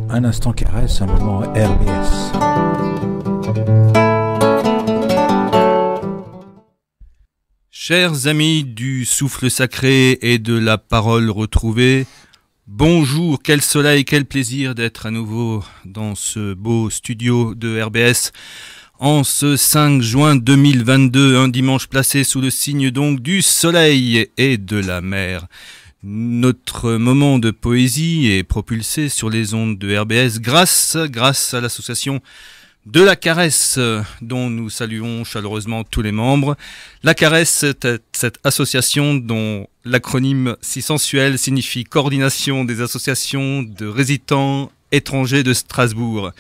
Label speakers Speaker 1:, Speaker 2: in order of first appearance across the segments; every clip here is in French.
Speaker 1: Un instant caresse, un moment RBS.
Speaker 2: Chers amis du souffle sacré et de la parole retrouvée, bonjour, quel soleil, quel plaisir d'être à nouveau dans ce beau studio de RBS en ce 5 juin 2022, un dimanche placé sous le signe donc du soleil et de la mer. Notre moment de poésie est propulsé sur les ondes de RBS grâce à l'association de la Caresse, dont nous saluons chaleureusement tous les membres. La Caresse, cette association dont l'acronyme si sensuel signifie Coordination des associations de résidents étrangers de Strasbourg.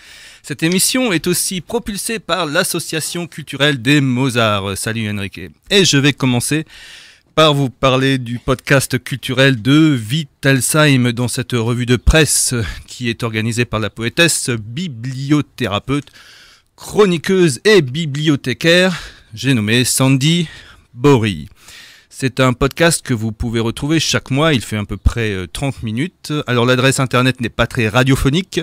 Speaker 2: Cette émission est aussi propulsée par l'association culturelle des Mozarts. Salut Enrique. Et je vais commencer par vous parler du podcast culturel de Wittelsheim dans cette revue de presse qui est organisée par la poétesse, bibliothérapeute, chroniqueuse et bibliothécaire, j'ai nommé Sandy Bory. C'est un podcast que vous pouvez retrouver chaque mois, il fait à peu près 30 minutes. Alors l'adresse internet n'est pas très radiophonique,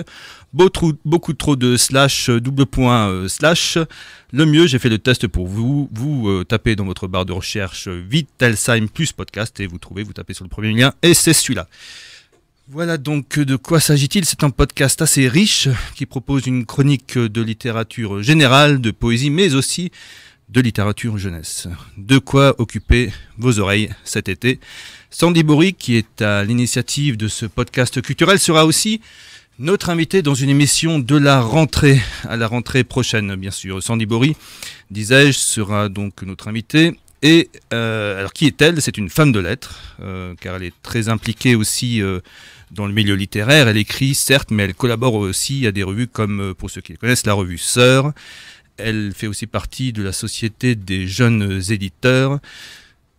Speaker 2: beaucoup trop de slash, double point, slash. Le mieux, j'ai fait le test pour vous, tapez dans votre barre de recherche Wittelsheim plus podcast et vous tapez sur le premier lien et c'est celui-là. Voilà donc de quoi s'agit-il. C'est un podcast assez riche qui propose une chronique de littérature générale, de poésie, mais aussi de littérature jeunesse. De quoi occuper vos oreilles cet été. Sandy Bory, qui est à l'initiative de ce podcast culturel, sera aussi notre invité dans une émission de la rentrée, à la rentrée prochaine, bien sûr. Sandy Bory, disais-je, sera donc notre invité. Et alors qui est-elle? C'est une femme de lettres, car elle est très impliquée aussi dans le milieu littéraire. Elle écrit, certes, mais elle collabore aussi à des revues comme, pour ceux qui les connaissent, la revue Sœur. Elle fait aussi partie de la Société des jeunes éditeurs.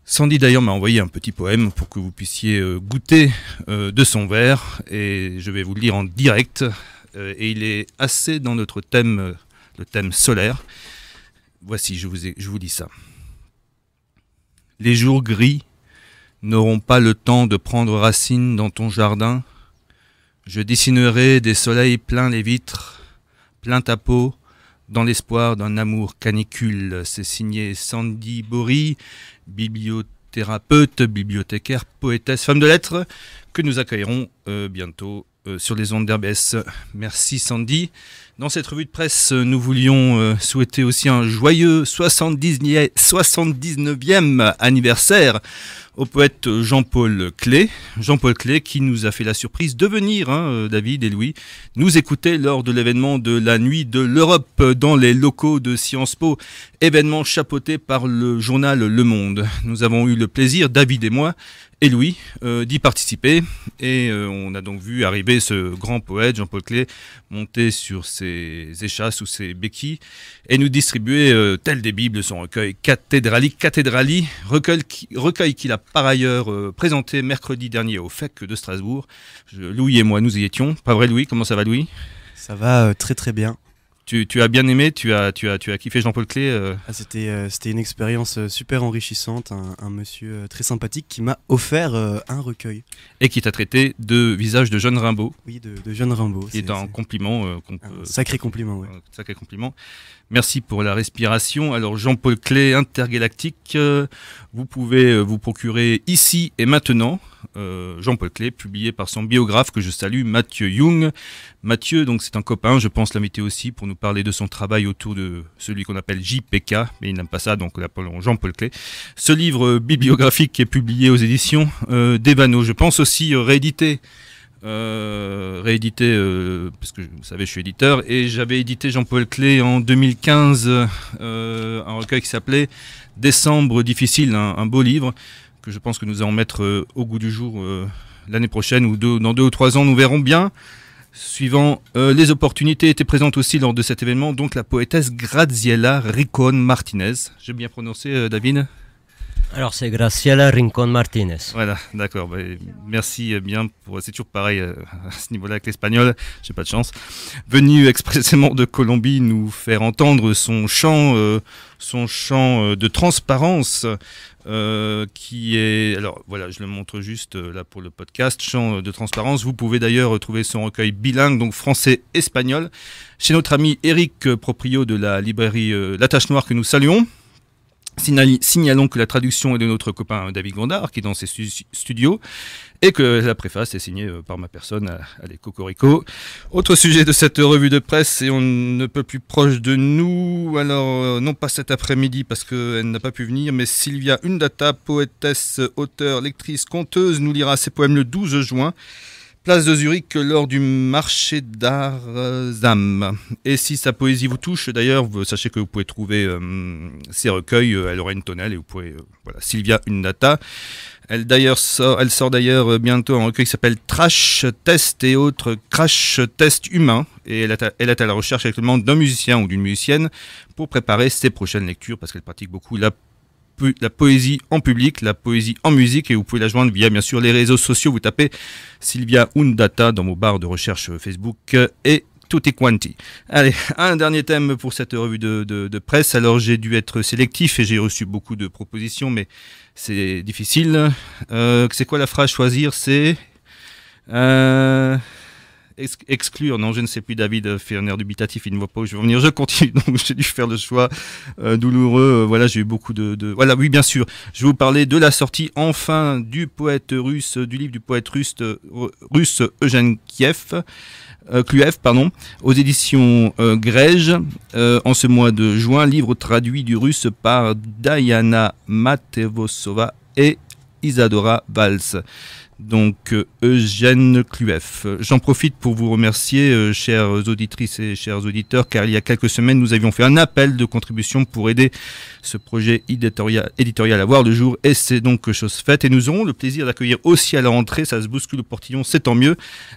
Speaker 2: Sandy d'ailleurs m'a envoyé un petit poème pour que vous puissiez goûter de son vers. Et je vais vous le lire en direct. Et il est assez dans notre thème, le thème solaire. Voici, je vous lis ça. Les jours gris n'auront pas le temps de prendre racine dans ton jardin. Je dessinerai des soleils pleins les vitres, plein ta peau, dans l'espoir d'un amour canicule. C'est signé Sandy Bory, bibliothérapeute, bibliothécaire, poétesse, femme de lettres, que nous accueillerons bientôt sur les ondes d'RBS. Merci Sandy. Dans cette revue de presse, nous voulions souhaiter aussi un joyeux 79e anniversaire au poète Jean-Paul Clay. Jean-Paul Clay qui nous a fait la surprise de venir, David et Louis, nous écouter lors de l'événement de la Nuit de l'Europe dans les locaux de Sciences Po, événement chapeauté par le journal Le Monde. Nous avons eu le plaisir, David et moi, et Louis, d'y participer. Et on a donc vu arriver ce grand poète, Jean-Paul Clay, monter sur ses échasses ou ses béquilles et nous distribuer, tel des Bibles, son recueil Cathédrali, recueil qu'il a par ailleurs présenté mercredi dernier au FEC de Strasbourg. Louis et moi, nous y étions. Pas vrai Louis? Comment ça va Louis?
Speaker 3: Ça va très très bien.
Speaker 2: Tu as bien aimé, tu as kiffé Jean-Paul Clay
Speaker 3: C'était une expérience super enrichissante, un monsieur très sympathique qui m'a offert un recueil.
Speaker 2: Et qui t'a traité de visage de Jeanne Rimbaud.
Speaker 3: Oui, de Jeanne Rimbaud.
Speaker 2: C'est un compliment.
Speaker 3: Un sacré compliment, ouais.
Speaker 2: Sacré compliment. Merci pour la respiration. Alors Jean-Paul Clay, intergalactique, vous pouvez vous procurer ici et maintenant Jean-Paul Clay, publié par son biographe que je salue, Mathieu Young. Mathieu, donc c'est un copain, je pense l'inviter aussi pour nous parler de son travail autour de celui qu'on appelle JPK, mais il n'aime pas ça, donc l'appelons Jean-Paul Clay. Ce livre bibliographique est publié aux éditions d'Evano, je pense aussi réédité, parce que vous savez je suis éditeur, et j'avais édité Jean-Paul Clay en 2015 un recueil qui s'appelait Décembre difficile, un beau livre que je pense que nous allons mettre au goût du jour l'année prochaine ou dans 2 ou 3 ans, nous verrons bien. Suivant les opportunités étaient présentes aussi lors de cet événement, donc la poétesse Graziella Riccon Martinez. J'ai bien prononcé, David?
Speaker 4: Alors c'est Graciela Rincon Martinez.
Speaker 2: Voilà, d'accord. Merci bien. C'est toujours pareil à ce niveau-là avec l'espagnol. J'ai pas de chance. Venu expressément de Colombie nous faire entendre son chant de transparence. Qui est, alors voilà, je le montre juste là pour le podcast, chant de transparence. Vous pouvez d'ailleurs trouver son recueil bilingue, donc français-espagnol, chez notre ami Eric Proprio de la librairie La Tache Noire que nous saluons. Signalons que la traduction est de notre copain David Gondard qui est dans ses studios et que la préface est signée par ma personne, allez, Cocorico. Autre sujet de cette revue de presse, et on ne peut plus proche de nous, alors non pas cet après-midi parce qu'elle n'a pas pu venir, mais Sylvia Undata, poétesse, auteure, lectrice, conteuse, nous lira ses poèmes le 12 juin. Place de Zurich lors du marché d'art ZAM. Et si sa poésie vous touche, d'ailleurs, sachez que vous pouvez trouver ses recueils, elle aura une tonnelle et vous pouvez, voilà, Sylvia Undata. Elle sort d'ailleurs bientôt un recueil qui s'appelle Trash Test et autres Crash Test humains. Et elle est à la recherche actuellement d'un musicien ou d'une musicienne pour préparer ses prochaines lectures parce qu'elle pratique beaucoup la poésie en public, la poésie en musique, et vous pouvez la joindre via bien sûr les réseaux sociaux. Vous tapez Sylvia Undata dans vos barres de recherche Facebook et tutti quanti. Allez, un dernier thème pour cette revue de presse. Alors j'ai dû être sélectif et j'ai reçu beaucoup de propositions, mais c'est difficile. C'est quoi la phrase choisir? C'est exclure, non, je ne sais plus. David fait un air dubitatif, il ne voit pas où je vais venir. Je continue, donc j'ai dû faire le choix douloureux. Voilà, j'ai eu beaucoup voilà, oui, bien sûr. Je vais vous parler de la sortie enfin du livre du poète russe Eugène Kluev, aux éditions Grège, en ce mois de juin, livre traduit du russe par Diana Matevosova et Isadora Valls. Donc Eugène Kluev. J'en profite pour vous remercier, chères auditrices et chers auditeurs, car il y a quelques semaines, nous avions fait un appel de contribution pour aider ce projet éditorial à voir le jour, et c'est donc chose faite. Et nous aurons le plaisir d'accueillir aussi à la rentrée, ça se bouscule au portillon, c'est tant mieux,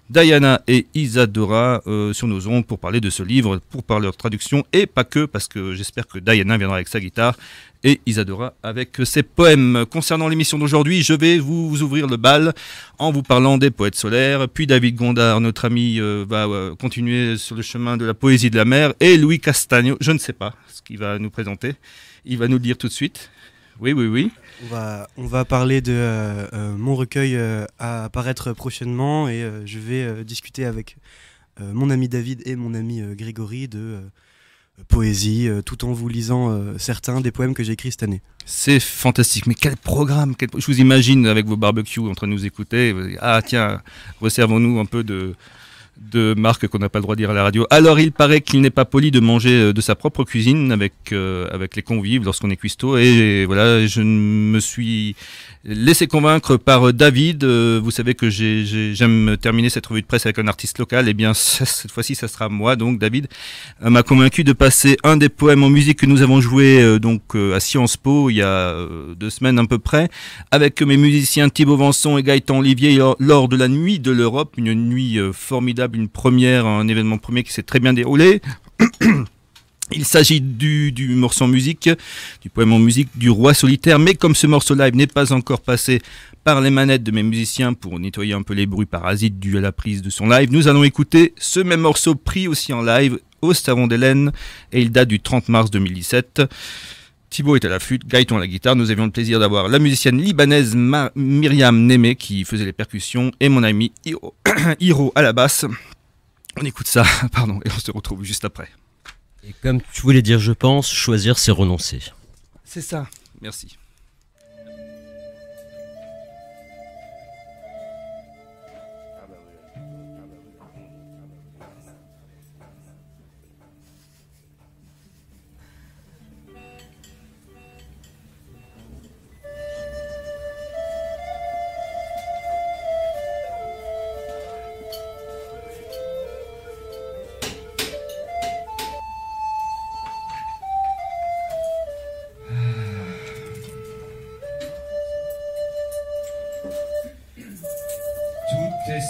Speaker 2: Diana et Isadora sur nos ondes pour parler de ce livre, pour parler de leur traduction, et pas que, parce que j'espère que Diana viendra avec sa guitare, et Isadora avec ses poèmes. Concernant l'émission d'aujourd'hui, je vais vous ouvrir le bal en vous parlant des poètes solaires, puis David Gondard, notre ami, va continuer sur le chemin de la poésie de la mer, et Louis Castagno, je ne sais pas ce qu'il va nous présenter, il va nous le dire tout de suite. Oui.
Speaker 3: On va parler de mon recueil à apparaître prochainement, et je vais discuter avec mon ami David et mon ami Grégory de poésie, tout en vous lisant certains des poèmes que j'ai écrits cette année.
Speaker 2: C'est fantastique, mais quel programme, je vous imagine avec vos barbecues en train de nous écouter. Ah tiens, resservons-nous un peu de marques qu'on n'a pas le droit de dire à la radio. Alors il paraît qu'il n'est pas poli de manger de sa propre cuisine avec les convives lorsqu'on est cuistot, et voilà, je me suis laissé convaincre par David. Vous savez que j'aime terminer cette revue de presse avec un artiste local, et bien cette fois-ci ça sera moi, donc David m'a convaincu de passer un des poèmes en musique que nous avons joué à Sciences Po il y a 2 semaines à peu près, avec mes musiciens Thibaut Vanson et Gaëtan Olivier lors de la Nuit de l'Europe, une nuit formidable, un événement premier qui s'est très bien déroulé. Il s'agit du morceau en musique, du poème en musique du Roi solitaire, mais comme ce morceau live n'est pas encore passé par les manettes de mes musiciens pour nettoyer un peu les bruits parasites dus à la prise de son live, nous allons écouter ce même morceau pris aussi en live au Savon d'Hélène, et il date du 30 mars 2017. Thibaut est à la flûte, Gaëtan à la guitare. Nous avions le plaisir d'avoir la musicienne libanaise Myriam Némé qui faisait les percussions, et mon ami Hiro à la basse. On écoute ça, et on se retrouve juste après.
Speaker 4: Et comme tu voulais dire, je pense, choisir c'est renoncer.
Speaker 2: C'est ça, merci.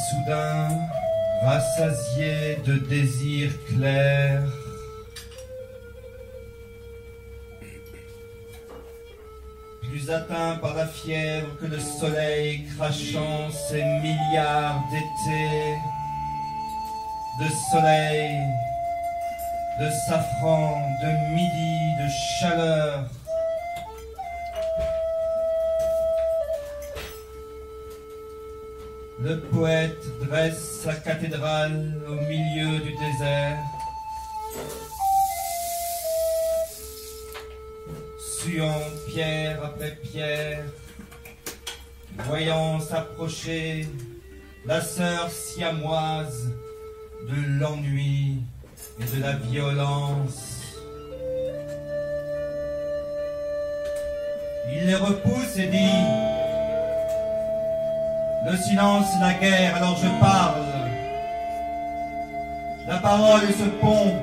Speaker 2: Soudain, rassasié de désirs clairs,
Speaker 5: plus atteint par la fièvre que le soleil crachant ses milliards d'étés, de soleil, de safran, de midi, de chaleur. Le poète dresse sa cathédrale au milieu du désert. Suant pierre après pierre, voyant s'approcher la sœur siamoise de l'ennui et de la violence. Il les repousse et dit: le silence, la guerre, alors je parle. La parole est ce pont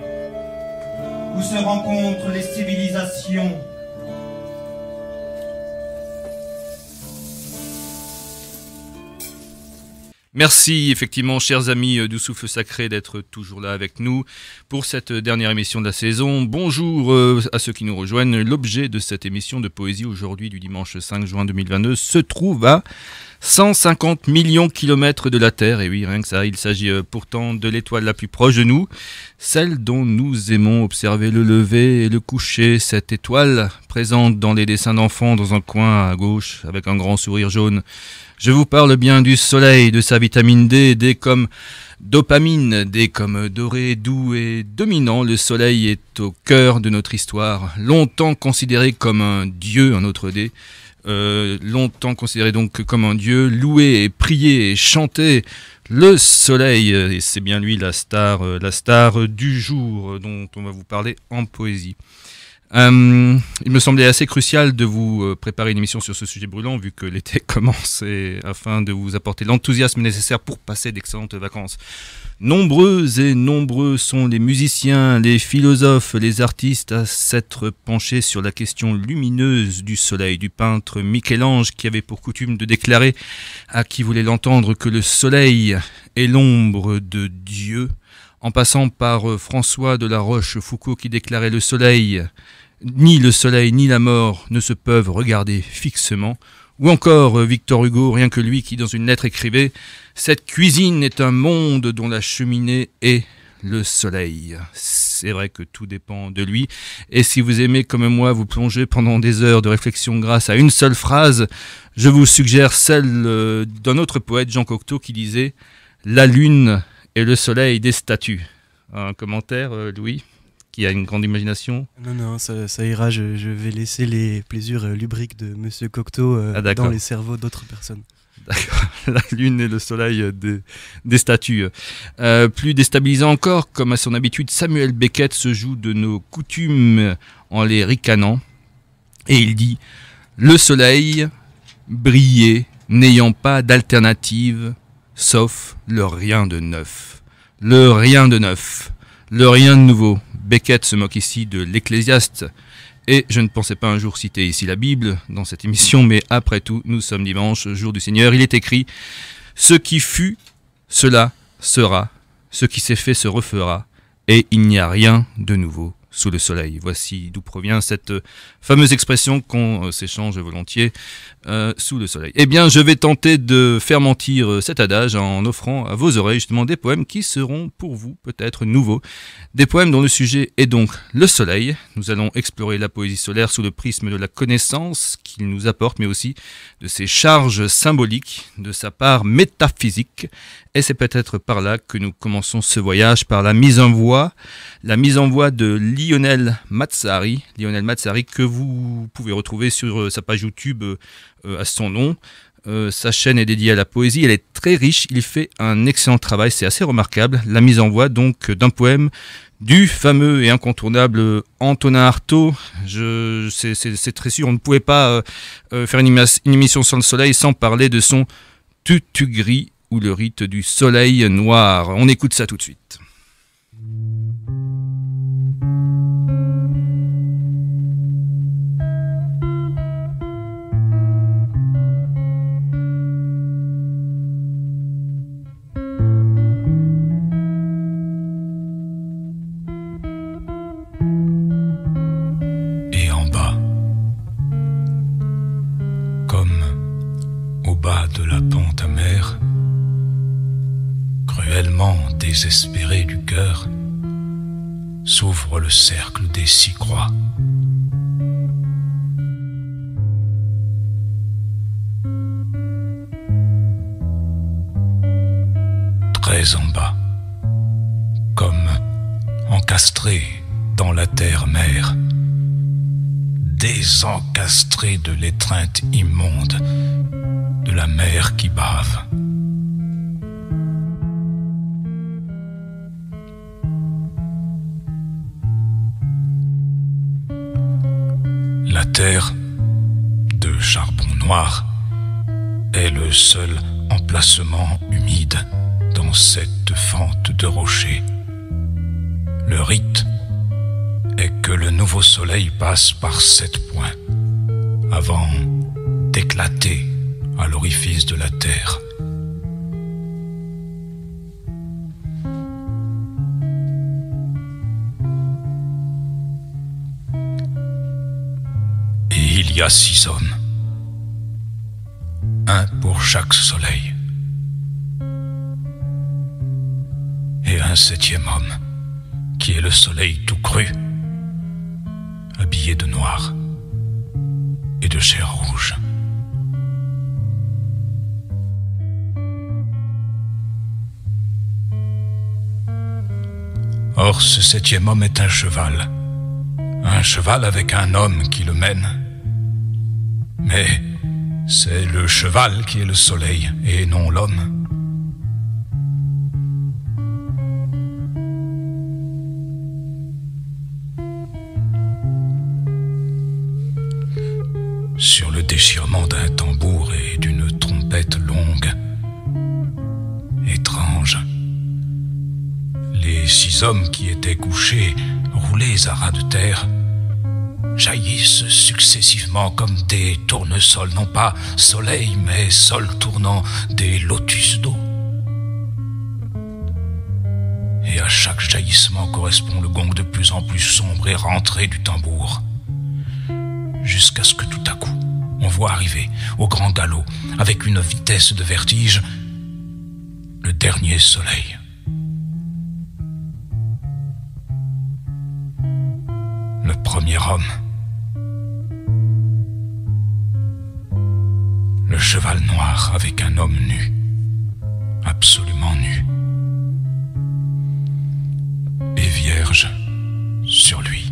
Speaker 5: où se rencontrent les civilisations.
Speaker 2: Merci effectivement, chers amis du Souffle Sacré, d'être toujours là avec nous pour cette dernière émission de la saison. Bonjour à ceux qui nous rejoignent. L'objet de cette émission de poésie aujourd'hui du dimanche 5 juin 2022 se trouve à 150 millions de kilomètres de la Terre. Et oui, rien que ça, il s'agit pourtant de l'étoile la plus proche de nous, celle dont nous aimons observer le lever et le coucher. Cette étoile présente dans les dessins d'enfants dans un coin à gauche avec un grand sourire jaune. Je vous parle bien du soleil, de sa vitamine D, D comme dopamine, D comme doré, doux et dominant. Le soleil est au cœur de notre histoire, longtemps considéré comme un dieu, un autre D, longtemps considéré donc comme un dieu, loué et prié et chanté. Le soleil, et c'est bien lui la star du jour dont on va vous parler en poésie. Il me semblait assez crucial de vous préparer une émission sur ce sujet brûlant vu que l'été commence et afin de vous apporter l'enthousiasme nécessaire pour passer d'excellentes vacances. Nombreux et nombreux sont les musiciens, les philosophes, les artistes à s'être penchés sur la question lumineuse du soleil, du peintre Michel-Ange qui avait pour coutume de déclarer à qui voulait l'entendre que le soleil est l'ombre de Dieu, en passant par François de la Rochefoucauld qui déclarait le soleil ni la mort ne se peuvent regarder fixement, ou encore Victor Hugo, rien que lui qui dans une lettre écrivait « Cette cuisine est un monde dont la cheminée est le soleil ». C'est vrai que tout dépend de lui, et si vous aimez comme moi vous plonger pendant des heures de réflexion grâce à une seule phrase, je vous suggère celle d'un autre poète, Jean Cocteau, qui disait « La lune et le soleil des statues ». Un commentaire, Louis, qui a une grande imagination?
Speaker 3: Non, ça ira, je vais laisser les plaisirs lubriques de Monsieur Cocteau dans les cerveaux d'autres personnes.
Speaker 2: D'accord, la lune et le soleil des statues. Plus déstabilisant encore, comme à son habitude, Samuel Beckett se joue de nos coutumes en les ricanant. Et il dit « Le soleil brillait, n'ayant pas d'alternative, sauf le rien de neuf. Le rien de neuf, le rien de nouveau. » Beckett se moque ici de l'Ecclésiaste, et je ne pensais pas un jour citer ici la Bible dans cette émission, mais après tout, nous sommes dimanche, jour du Seigneur, il est écrit « Ce qui fut, cela sera, ce qui s'est fait se refera, et il n'y a rien de nouveau sous le soleil ». Voici d'où provient cette fameuse expression qu'on s'échange volontiers sous le soleil. Eh bien, je vais tenter de faire mentir cet adage en offrant à vos oreilles justement des poèmes qui seront pour vous peut-être nouveaux. Des poèmes dont le sujet est donc le soleil. Nous allons explorer la poésie solaire sous le prisme de la connaissance qu'il nous apporte, mais aussi de ses charges symboliques, de sa part métaphysique. Et c'est peut-être par là que nous commençons ce voyage, par la mise en voix de Lionel Mazzari. Lionel Mazzari que vous pouvez retrouver sur sa page YouTube à son nom. Sa chaîne est dédiée à la poésie, elle est très riche, il fait un excellent travail, c'est assez remarquable. La mise en voix donc d'un poème du fameux et incontournable Antonin Artaud. C'est très sûr, on ne pouvait pas faire une émission sur le soleil sans parler de son tutu gris ou le rite du soleil noir. On écoute ça tout de suite.
Speaker 6: désespéré du cœur, s'ouvre le cercle des 6 croix. Très en bas, comme encastré dans la terre-mère, désencastré de l'étreinte immonde de la mer qui bave. La terre de charbon noir est le seul emplacement humide dans cette fente de rochers. Le rite est que le nouveau soleil passe par 7 points avant d'éclater à l'orifice de la terre. Et il y a 6 hommes, un pour chaque soleil, et un 7e homme, qui est le soleil tout cru, habillé de noir et de chair rouge. Or, ce 7e homme est un cheval avec un homme qui le mène. Mais c'est le cheval qui est le soleil et non l'homme. Sur le déchirement d'un tambour et d'une trompette longue, étrange, les 6 hommes qui étaient couchés, roulés à ras de terre, jaillissent successivement comme des tournesols, non pas soleil, mais sol tournant, des lotus d'eau. Et à chaque jaillissement correspond le gong de plus en plus sombre et rentré du tambour, jusqu'à ce que tout à coup, on voit arriver, au grand galop, avec une vitesse de vertige, le dernier soleil. Le premier homme. Le cheval noir avec un homme nu, absolument nu, et vierge sur lui.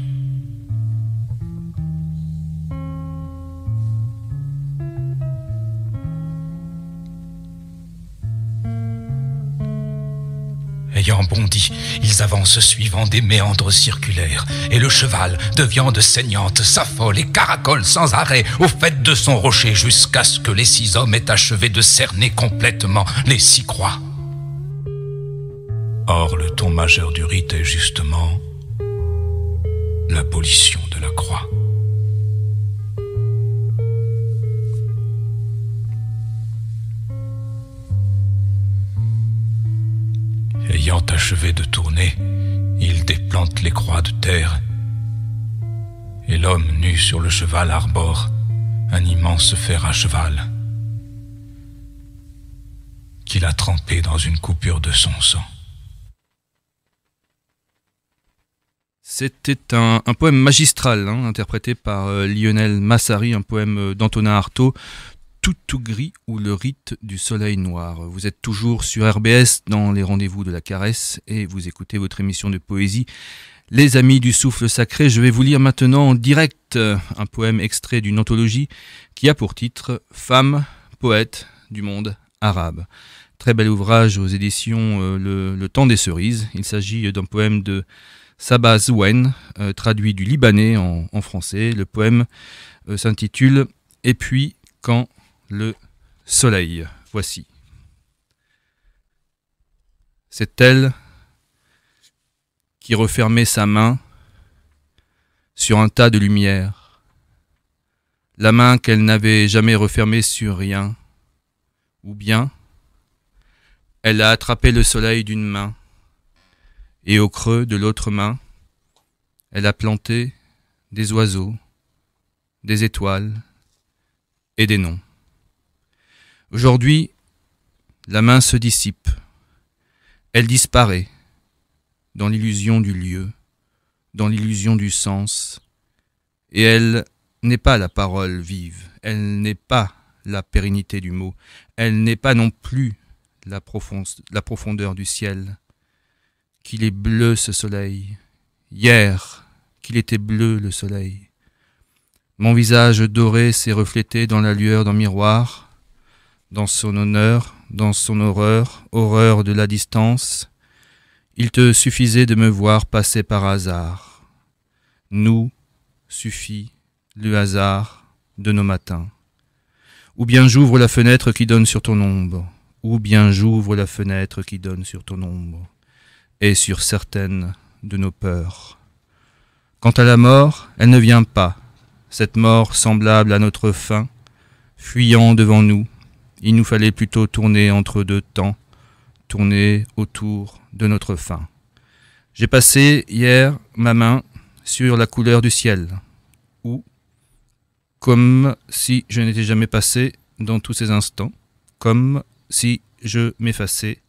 Speaker 6: Ayant bondi, ils avancent suivant des méandres circulaires, et le cheval, de viande saignante, s'affole et caracole sans arrêt au fait de son rocher jusqu'à ce que les 6 hommes aient achevé de cerner complètement les 6 croix. Or, le ton majeur du rite est justement l'abolition de la croix. Ayant achevé de tourner, il déplante les croix de terre, et l'homme nu sur le cheval arbore un immense fer à cheval qu'il a trempé dans une coupure de son sang.
Speaker 2: C'était un poème magistral, interprété par Lionel Massari, un poème d'Antonin Artaud, Tout gris ou le rite du soleil noir. Vous êtes toujours sur RBS dans les rendez-vous de la caresse et vous écoutez votre émission de poésie Les Amis du Souffle Sacré. Je vais vous lire maintenant en direct un poème extrait d'une anthologie qui a pour titre Femmes, poètes du monde arabe. Très bel ouvrage aux éditions le Temps des Cerises. Il s'agit d'un poème de Saba Zouane, traduit du libanais en français. Le poème s'intitule « Et puis quand le soleil ». Voici. C'est elle qui refermait sa main sur un tas de lumière, la main qu'elle n'avait jamais refermée sur rien, ou bien elle a attrapé le soleil d'une main, et au creux de l'autre main, elle a planté des oiseaux, des étoiles et des noms. Aujourd'hui, la main se dissipe. Elle disparaît dans l'illusion du lieu, dans l'illusion du sens, et elle n'est pas la parole vive, elle n'est pas la pérennité du mot, elle n'est pas non plus la profondeur du ciel. Qu'il est bleu ce soleil, hier qu'il était bleu le soleil. Mon visage doré s'est reflété dans la lueur d'un miroir, dans son honneur, dans son horreur, horreur de la distance. Il te suffisait de me voir passer par hasard. Nous suffit le hasard de nos matins. Ou bien j'ouvre la fenêtre qui donne sur ton ombre, ou bien j'ouvre la fenêtre qui donne sur ton ombre, et sur certaines de nos peurs. Quant à la mort, elle ne vient pas, cette mort semblable à notre faim, fuyant devant nous. Il nous fallait plutôt tourner entre deux temps, tourner autour de notre faim. J'ai passé hier ma main sur la couleur du ciel, ou, comme si je n'étais jamais passé dans tous ces instants, comme si je m'effaçais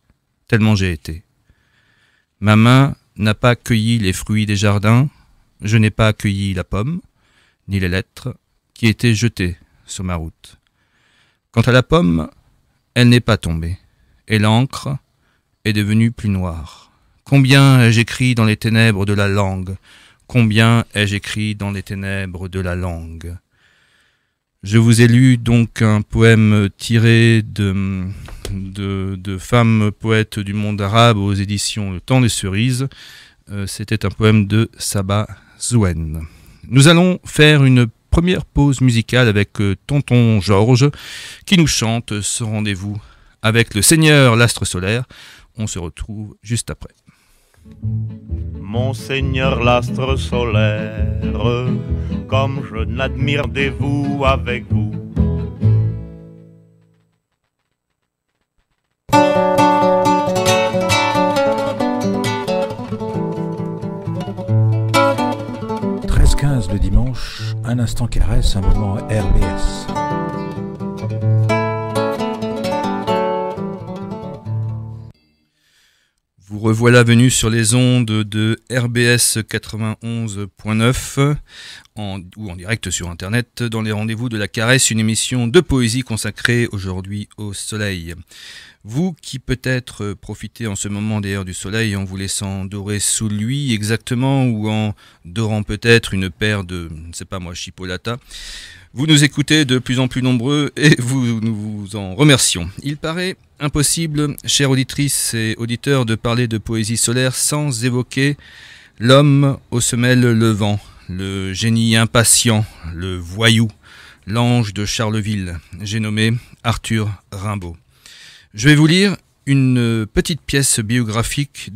Speaker 2: tellement j'ai été. Ma main n'a pas cueilli les fruits des jardins, je n'ai pas cueilli la pomme, ni les lettres qui étaient jetées sur ma route. Quant à la pomme, elle n'est pas tombée, et l'encre est devenue plus noire. Combien ai-je écrit dans les ténèbres de la langue? Combien ai-je écrit dans les ténèbres de la langue? Je vous ai lu donc un poème tiré de femmes poètes du monde arabe aux éditions Le Temps des Cerises. C'était un poème de Saba Zouen. Nous allons faire une première pause musicale avec Tonton Georges qui nous chante ce rendez-vous avec le Seigneur l'astre solaire. On se retrouve juste après.
Speaker 7: Monseigneur l'astre solaire, comme je n'admire des vous avec vous.
Speaker 1: Le dimanche, un instant caresse, un moment RBS.
Speaker 2: Vous revoilà venu sur les ondes de RBS 91.9 ou en direct sur Internet dans les rendez-vous de la caresse, une émission de poésie consacrée aujourd'hui au soleil. Vous qui peut-être profitez en ce moment des heures du soleil en vous laissant dorer sous lui exactement ou en dorant peut-être une paire de, je ne sais pas moi, chipolata, vous nous écoutez de plus en plus nombreux et nous vous en remercions. Il paraît impossible, chères auditrices et auditeurs, de parler de poésie solaire sans évoquer l'homme aux semelles levant, le génie impatient, le voyou, l'ange de Charleville, j'ai nommé Arthur Rimbaud. Je vais vous lire une petite pièce biographique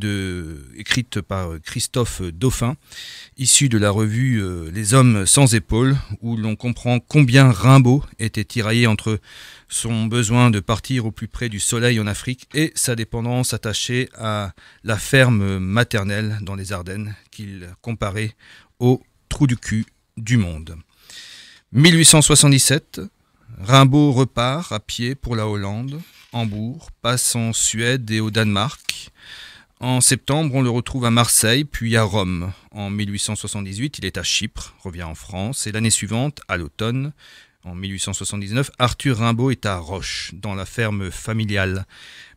Speaker 2: écrite par Christophe Dauphin, issue de la revue Les Hommes sans épaules, où l'on comprend combien Rimbaud était tiraillé entre son besoin de partir au plus près du soleil en Afrique et sa dépendance attachée à la ferme maternelle dans les Ardennes, qu'il comparait au trou du cul du monde. 1877, Rimbaud repart à pied pour la Hollande. Hambourg, passe en Suède et au Danemark. En septembre, on le retrouve à Marseille, puis à Rome. En 1878, il est à Chypre, revient en France, et l'année suivante, à l'automne, en 1879, Arthur Rimbaud est à Roche, dans la ferme familiale.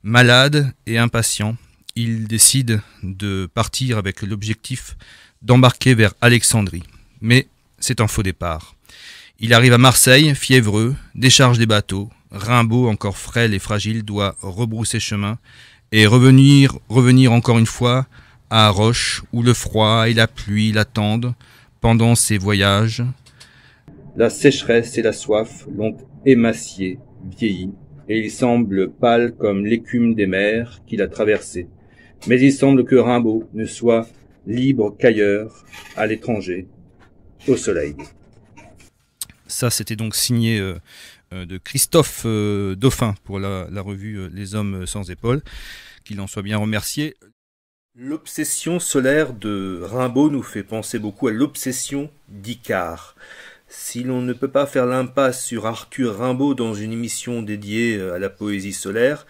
Speaker 2: Malade et impatient, il décide de partir avec l'objectif d'embarquer vers Alexandrie. Mais c'est un faux départ. Il arrive à Marseille, fiévreux, décharge des bateaux. Rimbaud, encore frêle et fragile, doit rebrousser chemin et revenir encore une fois à Roche, où le froid et la pluie l'attendent pendant ses voyages. La sécheresse et la soif l'ont émacié, vieilli, et il semble pâle comme l'écume des mers qu'il a traversées. Mais il semble que Rimbaud ne soit libre qu'ailleurs, à l'étranger, au soleil. Ça, c'était donc signé de Christophe Dauphin pour la revue Les Hommes sans épaules, qu'il en soit bien remercié. L'obsession solaire de Rimbaud nous fait penser beaucoup à l'obsession d'Icare. Si l'on ne peut pas faire l'impasse sur Arthur Rimbaud dans une émission dédiée à la poésie solaire,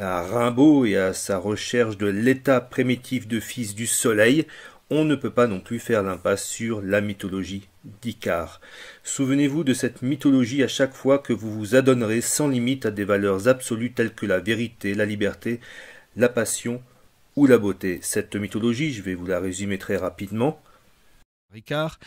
Speaker 2: À Rimbaud et à sa recherche de l'état primitif de fils du soleil, on ne peut pas non plus faire l'impasse sur la mythologie d'Icare. Souvenez-vous de cette mythologie à chaque fois que vous vous adonnerez sans limite à des valeurs absolues telles que la vérité, la liberté, la passion ou la beauté. Cette mythologie, je vais vous la résumer très rapidement. Icare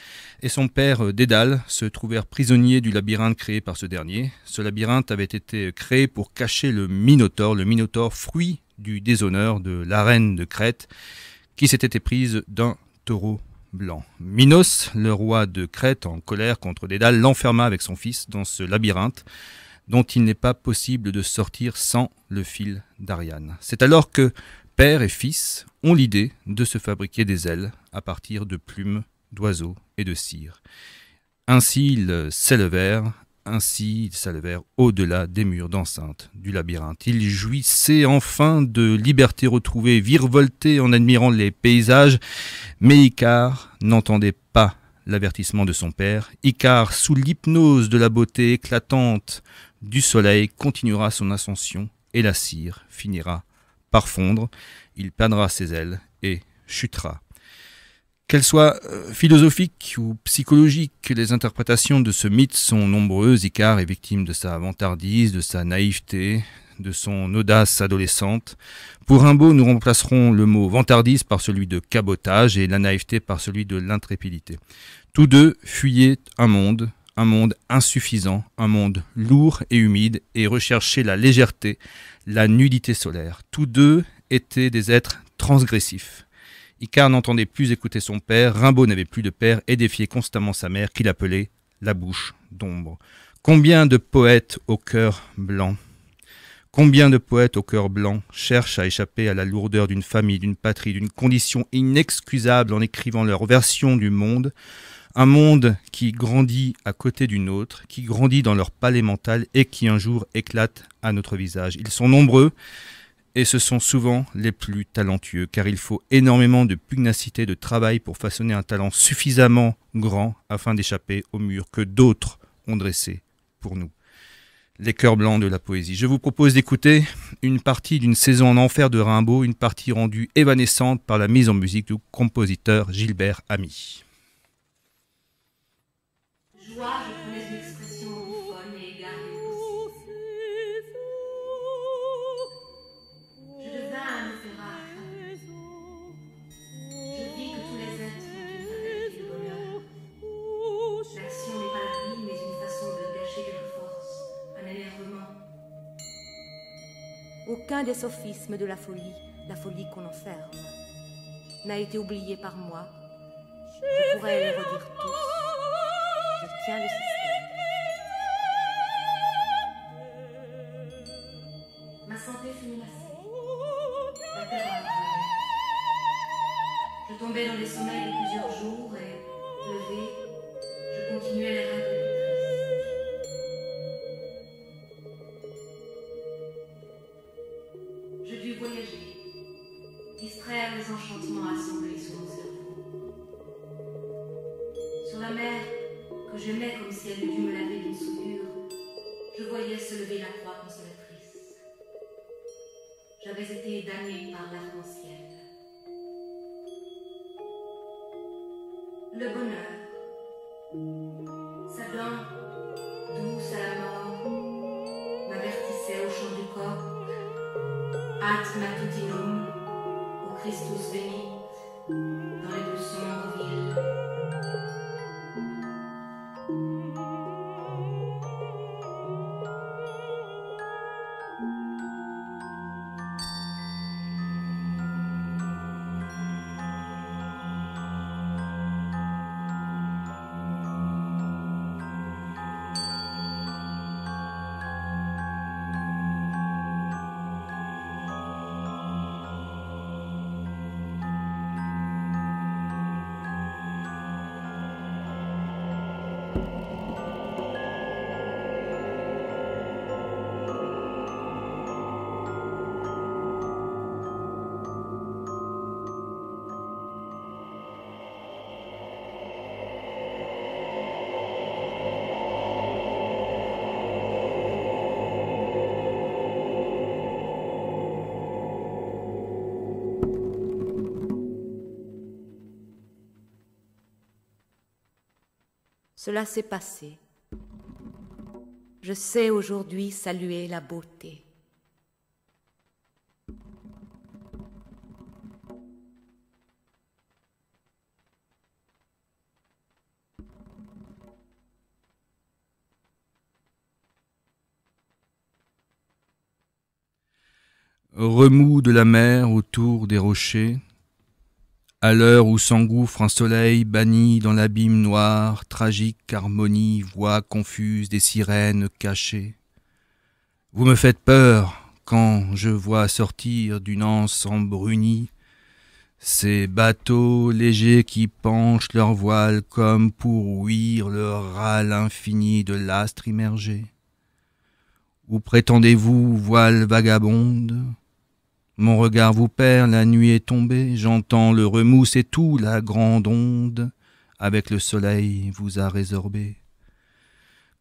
Speaker 2: et son père Dédale se trouvèrent prisonniers du labyrinthe créé par ce dernier. Ce labyrinthe avait été créé pour cacher le Minotaure fruit du déshonneur de la reine de Crète, qui s'était éprise d'un taureau blanc. Minos, le roi de Crète, en colère contre Dédale, l'enferma avec son fils dans ce labyrinthe dont il n'est pas possible de sortir sans le fil d'Ariane. C'est alors que père et fils ont l'idée de se fabriquer des ailes à partir de plumes d'oiseaux et de cire. Ainsi ils s'élevèrent au-delà des murs d'enceinte du labyrinthe. Ils jouissaient enfin de liberté retrouvée, virevoltaient en admirant les paysages, mais Icare n'entendait pas l'avertissement de son père. Icare, sous l'hypnose de la beauté éclatante du soleil, continuera son ascension et la cire finira par fondre. Il perdra ses ailes et chutera. Qu'elles soient philosophiques ou psychologiques, les interprétations de ce mythe sont nombreuses. Icare est victime de sa vantardise, de sa naïveté, de son audace adolescente. Pour Rimbaud, nous remplacerons le mot vantardise par celui de cabotage et la naïveté par celui de l'intrépidité. Tous deux fuyaient un monde insuffisant, un monde lourd et humide, et recherchaient la légèreté, la nudité solaire. Tous deux étaient des êtres transgressifs. Icare n'entendait plus écouter son père, Rimbaud n'avait plus de père et défiait constamment sa mère qu'il appelait la bouche d'ombre. Combien de poètes au cœur blanc cherchent à échapper à la lourdeur d'une famille, d'une patrie, d'une condition inexcusable en écrivant leur version du monde, un monde qui grandit à côté d'une autre, qui grandit dans leur palais mental et qui un jour éclate à notre visage. Ils sont nombreux, et ce sont souvent les plus talentueux, car il faut énormément de pugnacité, de travail pour façonner un talent suffisamment grand afin d'échapper au mur que d'autres ont dressé pour nous. Les cœurs blancs de la poésie. Je vous propose d'écouter une partie d'une saison en enfer de Rimbaud, une partie rendue évanescente par la mise en musique du compositeur Gilbert Ami.
Speaker 8: Joie, je prenais une expression bouffonne et égarée au possible. Je devins un opéra. Je vis que tous les êtres ont une fatalité de bonheur. L'action n'est pas la vie, mais une façon de gâcher quelque force, un énervement. Aucun des sophismes de la folie qu'on enferme, n'a été oublié par moi. Je pourrais les redire tous. Je tiens le système. Ma santé fut menacée. La terreur revenait. Je tombais dans des sommeils de plusieurs jours et, levé, je continuais les rêves de détresse. Je dus voyager, distraire les enchantements assemblés sur mon cerveau. Sur la mer, que j'aimais comme si elle eût dû me laver d'une souillure, je voyais se lever la croix consolatrice. J'avais été damnée par l'arc-en-ciel. Le bonheur, sa dent douce à la mort, m'avertissait au chant du coq, at matutinum, au Christus venit, dans les deux sombres villes. Cela s'est passé. Je sais aujourd'hui saluer la beauté.
Speaker 2: Remous de la mer autour des rochers, à l'heure où s'engouffre un soleil banni dans l'abîme noir, tragique harmonie, voix confuse des sirènes cachées. Vous me faites peur quand je vois sortir d'une anse embrunie ces bateaux légers qui penchent leurs voiles comme pour ouïr le râle infini de l'astre immergé. Où prétendez-vous, voile vagabonde ? Mon regard vous perd, la nuit est tombée, j'entends le remous, c'est tout, la grande onde, avec le soleil vous a résorbé.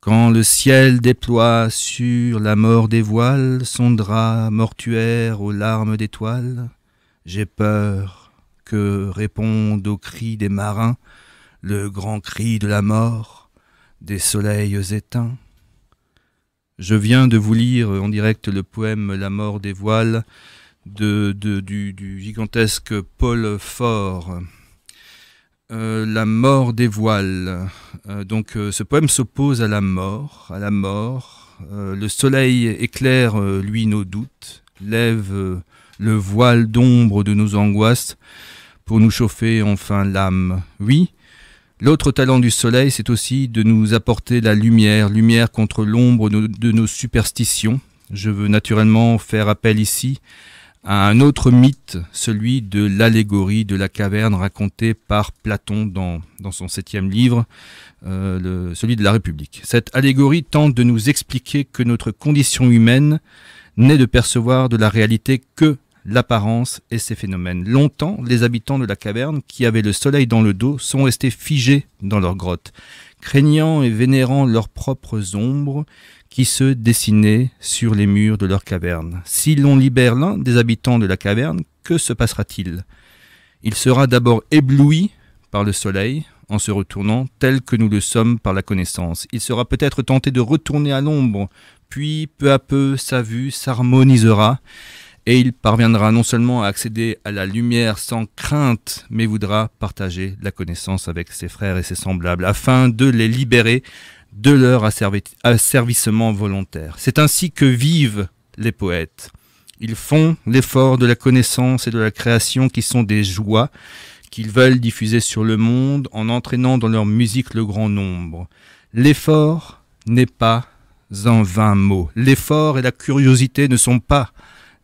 Speaker 2: Quand le ciel déploie sur la mort des voiles son drap mortuaire aux larmes d'étoiles, j'ai peur que réponde au cri des marins le grand cri de la mort des soleils éteints. Je viens de vous lire en direct le poème La mort des voiles du gigantesque Paul Fort. La mort des voiles. Ce poème s'oppose à la mort. Le soleil éclaire, lui, nos doutes, lève le voile d'ombre de nos angoisses pour nous chauffer enfin l'âme. Oui, l'autre talent du soleil, c'est aussi de nous apporter la lumière contre l'ombre de nos superstitions. Je veux naturellement faire appel ici à un autre mythe, celui de l'allégorie de la caverne racontée par Platon dans son 7e livre, celui de la République. Cette allégorie tente de nous expliquer que notre condition humaine n'est de percevoir de la réalité que l'apparence et ses phénomènes. Longtemps, les habitants de la caverne, qui avaient le soleil dans le dos, sont restés figés dans leur grotte, craignant et vénérant leurs propres ombres qui se dessinaient sur les murs de leur caverne. Si l'on libère l'un des habitants de la caverne, que se passera-t-il ? Il sera d'abord ébloui par le soleil, en se retournant tel que nous le sommes par la connaissance. Il sera peut-être tenté de retourner à l'ombre, puis peu à peu sa vue s'harmonisera, et il parviendra non seulement à accéder à la lumière sans crainte, mais voudra partager la connaissance avec ses frères et ses semblables, afin de les libérer de leur asservissement volontaire. C'est ainsi que vivent les poètes. Ils font l'effort de la connaissance et de la création qui sont des joies qu'ils veulent diffuser sur le monde en entraînant dans leur musique le grand nombre. L'effort n'est pas un vain mot. L'effort et la curiosité ne sont pas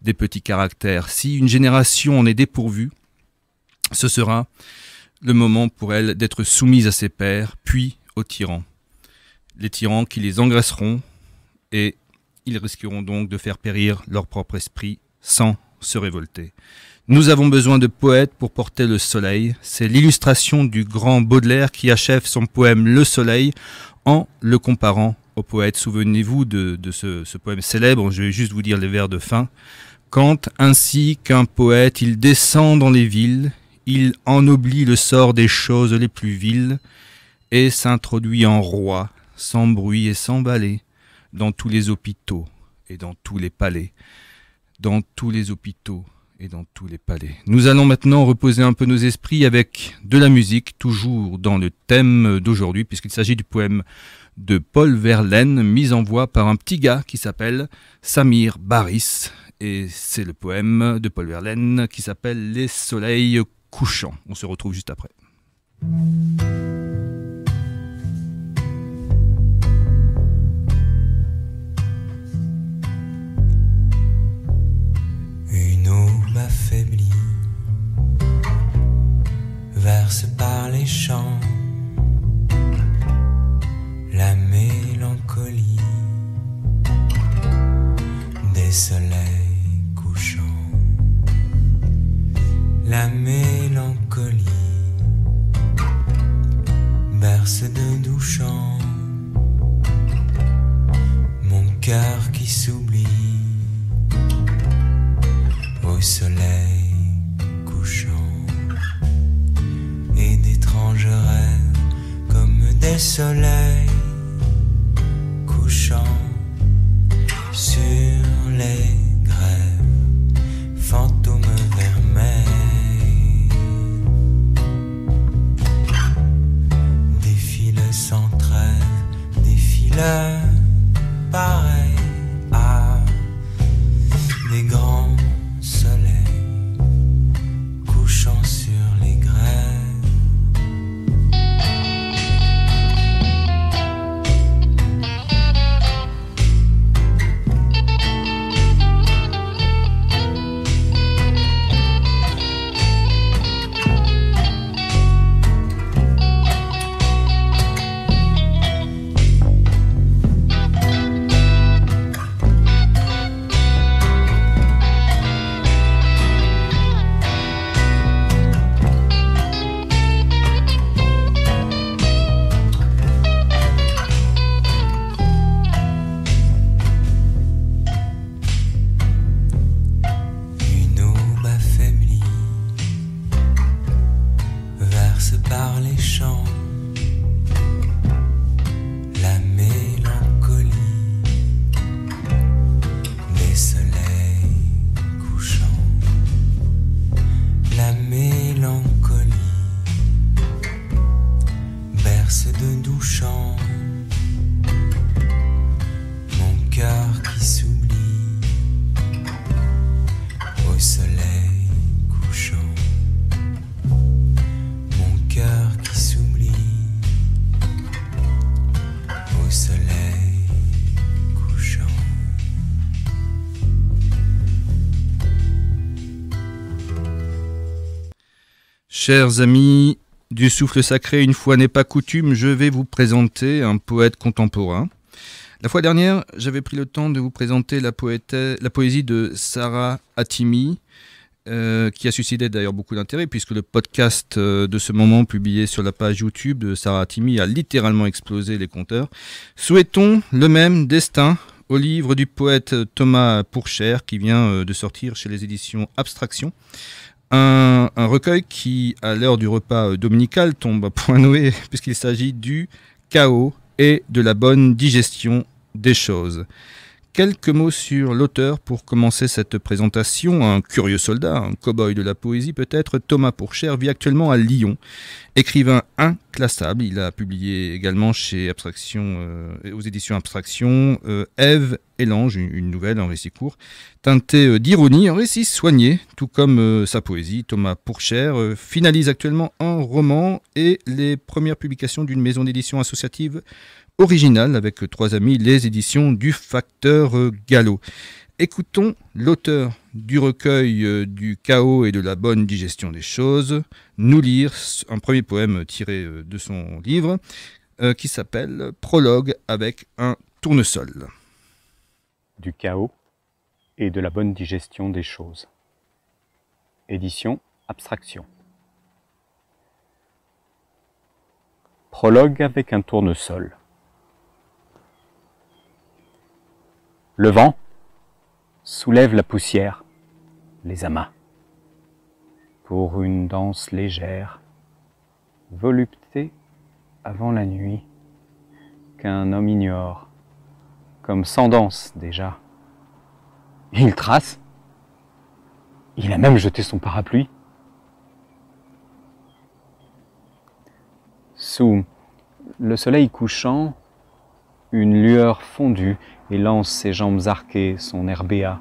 Speaker 2: des petits caractères. Si une génération en est dépourvue, ce sera le moment pour elle d'être soumise à ses pairs, puis aux tyrans. Les tyrans qui les engraisseront et ils risqueront donc de faire périr leur propre esprit sans se révolter. Nous avons besoin de poètes pour porter le soleil. C'est l'illustration du grand Baudelaire qui achève son poème Le Soleil en le comparant au poète. Souvenez-vous de ce poème célèbre, je vais juste vous dire les vers de fin. Quand, ainsi qu'un poète, il descend dans les villes, il ennoblit le sort des choses les plus viles et s'introduit en roi, sans bruit et sans balai, dans tous les hôpitaux et dans tous les palais. Dans tous les hôpitaux et dans tous les palais. Nous allons maintenant reposer un peu nos esprits avec de la musique, toujours dans le thème d'aujourd'hui, puisqu'il s'agit du poème de Paul Verlaine, mis en voix par un petit gars qui s'appelle Samir Baris. Et c'est le poème de Paul Verlaine qui s'appelle Les soleils couchants. On se retrouve juste après.
Speaker 9: Une aube affaiblie verse par les champs la mélancolie des soleils couchants. La mélancolie berce de doux chants mon cœur qui s'oublie au soleil couchant, et d'étranges rêves comme des des soleils couchant sur les grèves, fantômes vermeils, défilent sans trêve, défilent pareil à des grands soleils couchant sur les grèves. Par les champs, la mélancolie des soleils couchants, la mélancolie berce de doux chants mon cœur qui s'oublie au soleil couchant. Cœur qui s'oublie au soleil couchant.
Speaker 2: Chers amis du souffle sacré, une fois n'est pas coutume, je vais vous présenter un poète contemporain. La fois dernière, j'avais pris le temps de vous présenter la poésie de Sarah Hatimi, qui a suscité d'ailleurs beaucoup d'intérêt puisque le podcast de ce moment publié sur la page YouTube de Sarah Hatimi a littéralement explosé les compteurs. Souhaitons le même destin au livre du poète Thomas Pourchère qui vient de sortir chez les éditions Abstraction. Un recueil qui, à l'heure du repas dominical, tombe à point nommé puisqu'il s'agit du chaos et de la bonne digestion des choses. Quelques mots sur l'auteur pour commencer cette présentation. Un curieux soldat, un cow-boy de la poésie peut-être, Thomas Pourchère vit actuellement à Lyon. Écrivain inclassable, il a publié également chez Abstraction, aux éditions Abstraction, Ève et l'Ange, une nouvelle, un récit court, teinté d'ironie, un récit soigné, tout comme sa poésie. Thomas Pourchère finalise actuellement un roman et les premières publications d'une maison d'édition associative originale avec 3 amis, les éditions du Facteur Gallo. Écoutons l'auteur du recueil du chaos et de la bonne digestion des choses nous lire un premier poème tiré de son livre qui s'appelle Prologue avec un tournesol.
Speaker 10: Du chaos et de la bonne digestion des choses. Édition Abstraction. Prologue avec un tournesol. Le vent soulève la poussière, les amas, pour une danse légère, volupté avant la nuit, qu'un homme ignore, comme sans danse déjà. Il trace, il a même jeté son parapluie. Sous le soleil couchant, une lueur fondue et lance ses jambes arquées, son air béat.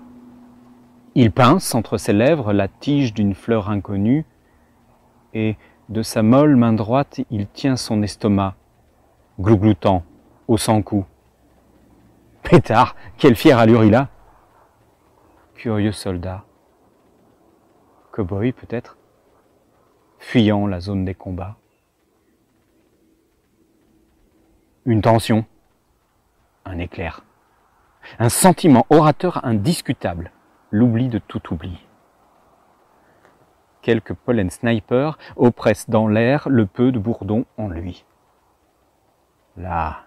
Speaker 10: Il pince entre ses lèvres la tige d'une fleur inconnue, et de sa molle main droite, il tient son estomac, glougloutant, au sans-coup. Pétard, quelle fière allure il a! Curieux soldat, cow-boy peut-être, fuyant la zone des combats. Une tension, un éclair. Un sentiment orateur indiscutable, l'oubli de tout oubli. Quelques pollen snipers oppressent dans l'air le peu de bourdon en lui. Là,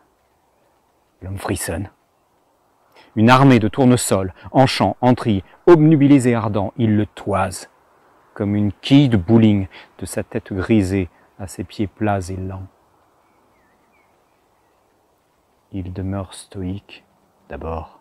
Speaker 10: l'homme frissonne. Une armée de tournesols, en chant, en tri, obnubilés et ardents, il le toise, comme une quille de bowling de sa tête grisée à ses pieds plats et lents. il demeure stoïque d'abord.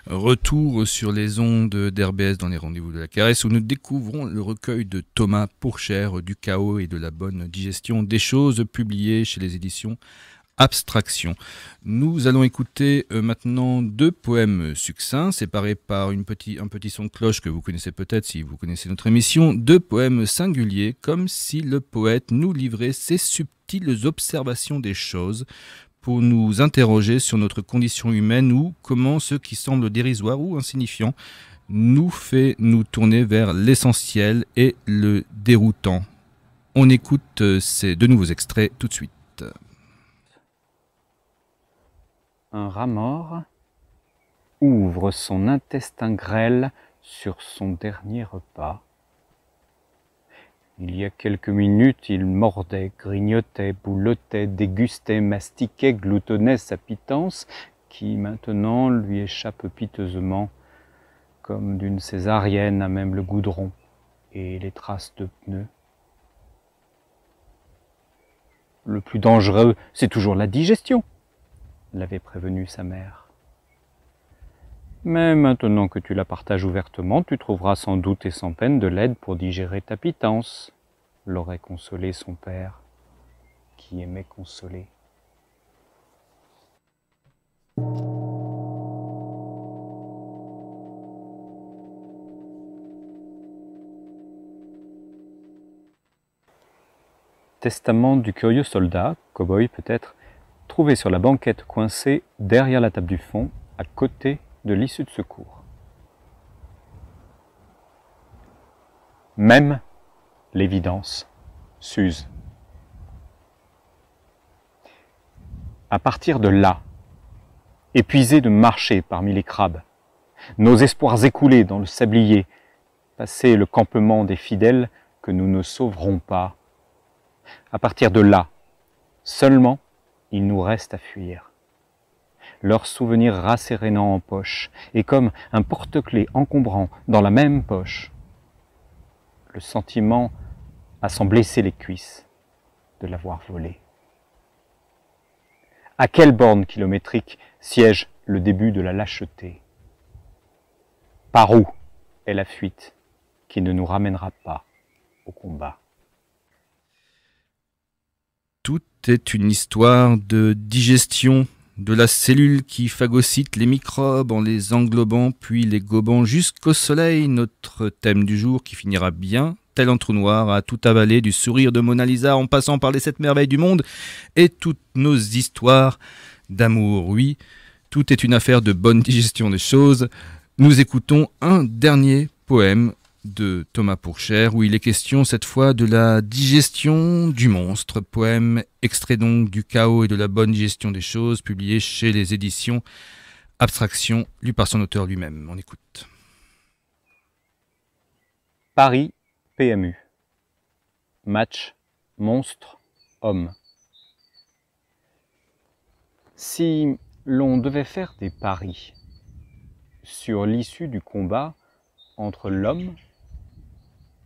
Speaker 2: Retour sur les ondes d'RBS dans les rendez-vous de la caresse où nous découvrons le recueil de Thomas Pourchère du chaos et de la bonne digestion des choses publié chez les éditions Abstraction. Nous allons écouter maintenant 2 poèmes succincts séparés par un petit son de cloche que vous connaissez peut-être si vous connaissez notre émission. 2 poèmes singuliers comme si le poète nous livrait ses subtiles observations des choses pour nous interroger sur notre condition humaine ou comment ce qui semble dérisoire ou insignifiant nous fait nous tourner vers l'essentiel et le déroutant. On écoute ces 2 nouveaux extraits tout de suite.
Speaker 10: Un rat mort ouvre son intestin grêle sur son dernier repas. Il y a quelques minutes, il mordait, grignotait, boulotait, dégustait, mastiquait, gloutonnait sa pitance, qui maintenant lui échappe piteusement, comme d'une césarienne à même le goudron et les traces de pneus. Le plus dangereux, c'est toujours la digestion, l'avait prévenu sa mère. Mais maintenant que tu la partages ouvertement, tu trouveras sans doute et sans peine de l'aide pour digérer ta pitance, l'aurait consolé son père, qui aimait consoler. Testament du curieux soldat, cow-boy peut-être, trouvé sur la banquette coincée derrière la table du fond, à côté de l'issue de secours. Même l'évidence s'use. À partir de là, épuisés de marcher parmi les crabes, nos espoirs écoulés dans le sablier, passé le campement des fidèles que nous ne sauverons pas, à partir de là, seulement, il nous reste à fuir. Leurs souvenirs rassérénants en poche, et comme un porte-clés encombrant dans la même poche, le sentiment à s'en blesser les cuisses de l'avoir volé. À quelle borne kilométrique siège le début de la lâcheté? Par où est la fuite qui ne nous ramènera pas au combat?
Speaker 2: Tout est une histoire de digestion, de la cellule qui phagocyte les microbes en les englobant puis les gobant jusqu'au soleil, notre thème du jour qui finira bien, tel entonnoir, à tout avaler du sourire de Mona Lisa en passant par les 7 merveilles du monde et toutes nos histoires d'amour. Oui, tout est une affaire de bonne digestion des choses. Nous écoutons un dernier poème de Thomas Pourchère, où il est question cette fois de la digestion du monstre, poème extrait donc du chaos et de la bonne digestion des choses, publié chez les éditions Abstraction, lu par son auteur lui-même. On écoute.
Speaker 10: Paris, PMU. Match, monstre, homme. Si l'on devait faire des paris sur l'issue du combat entre l'homme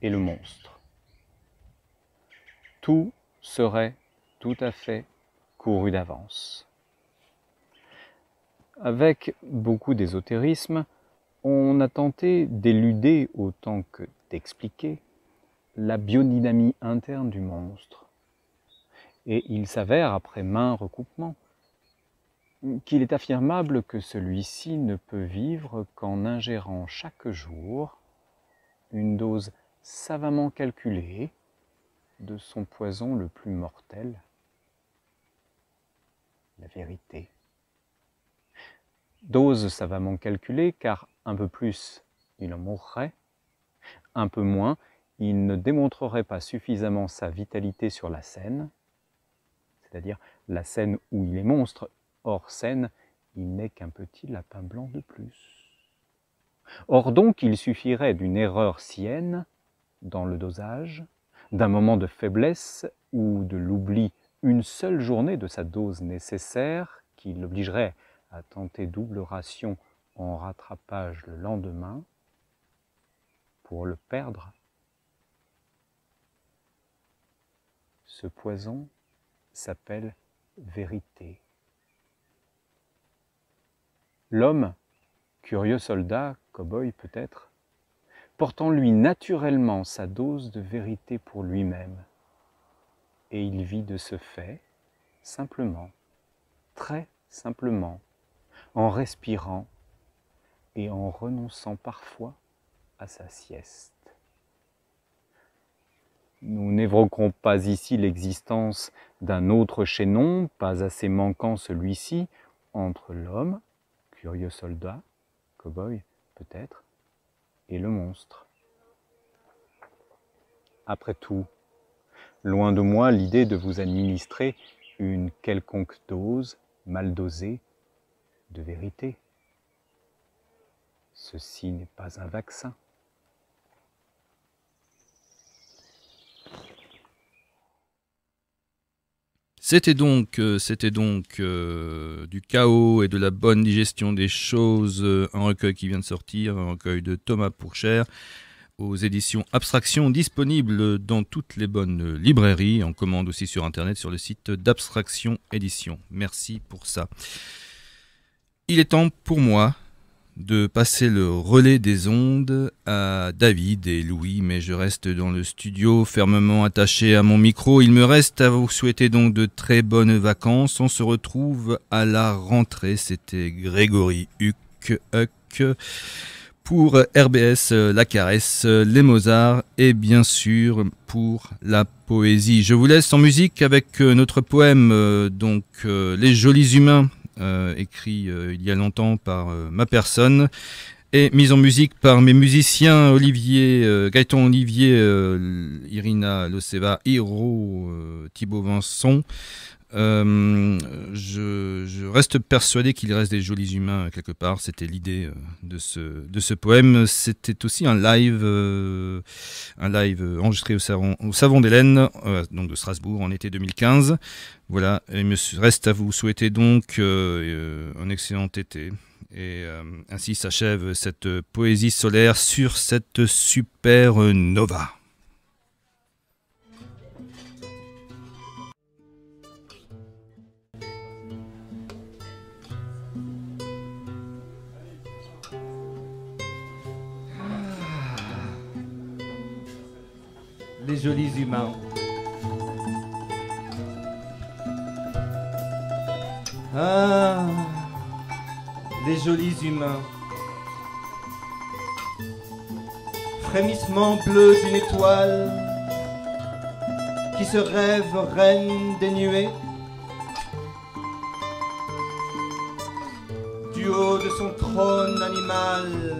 Speaker 10: et le monstre, tout serait tout à fait couru d'avance. Avec beaucoup d'ésotérisme, on a tenté d'éluder autant que d'expliquer la biodynamie interne du monstre. Et il s'avère, après maints recoupements, qu'il est affirmable que celui-ci ne peut vivre qu'en ingérant chaque jour une dose savamment calculée de son poison le plus mortel, la vérité. Dose savamment calculée car un peu plus il en mourrait, un peu moins il ne démontrerait pas suffisamment sa vitalité sur la scène, c'est-à-dire la scène où il est monstre, hors scène il n'est qu'un petit lapin blanc de plus. Or donc il suffirait d'une erreur sienne dans le dosage, d'un moment de faiblesse ou de l'oubli une seule journée de sa dose nécessaire qui l'obligerait à tenter double ration en rattrapage le lendemain pour le perdre Ce poison s'appelle vérité. L'homme, curieux soldat, cow-boy peut-être, porte en lui naturellement sa dose de vérité pour lui-même. Et il vit de ce fait, simplement, très simplement, en respirant et en renonçant parfois à sa sieste. Nous n'évoquerons pas ici l'existence d'un autre chaînon, pas assez manquant celui-ci, entre l'homme, curieux soldat, cow-boy peut-être, et le monstre. Après tout, loin de moi l'idée de vous administrer une quelconque dose mal dosée de vérité. Ceci n'est pas un vaccin.
Speaker 2: C'était donc du chaos et de la bonne digestion des choses, un recueil qui vient de sortir, un recueil de Thomas Pourchère, aux éditions Abstraction, disponible dans toutes les bonnes librairies, en commande aussi sur internet sur le site d'Abstraction Édition. Merci pour ça. Il est temps pour moi de passer le relais des ondes à David et Louis, mais je reste dans le studio fermement attaché à mon micro. Il me reste à vous souhaiter donc de très bonnes vacances. On se retrouve à la rentrée. C'était Grégory Huck pour RBS, La Caresse, les Mozarts et bien sûr pour la poésie. Je vous laisse en musique avec notre poème Les Jolis Humains, écrit il y a longtemps par ma personne et mise en musique par mes musiciens Gaëtan Olivier, Irina Loseva, Hiro, Thibaut Vincent. Je reste persuadé qu'il reste des jolis humains quelque part. C'était l'idée de ce poème. C'était aussi un live enregistré au Savon d'Hélène, donc de Strasbourg en été 2015. Voilà, il me reste à vous souhaiter donc un excellent été. Et ainsi s'achève cette poésie solaire sur cette supernova.
Speaker 5: Les jolis humains. Ah, les jolis humains. Frémissement bleu d'une étoile qui se rêve reine des nuées. Du haut de son trône animal,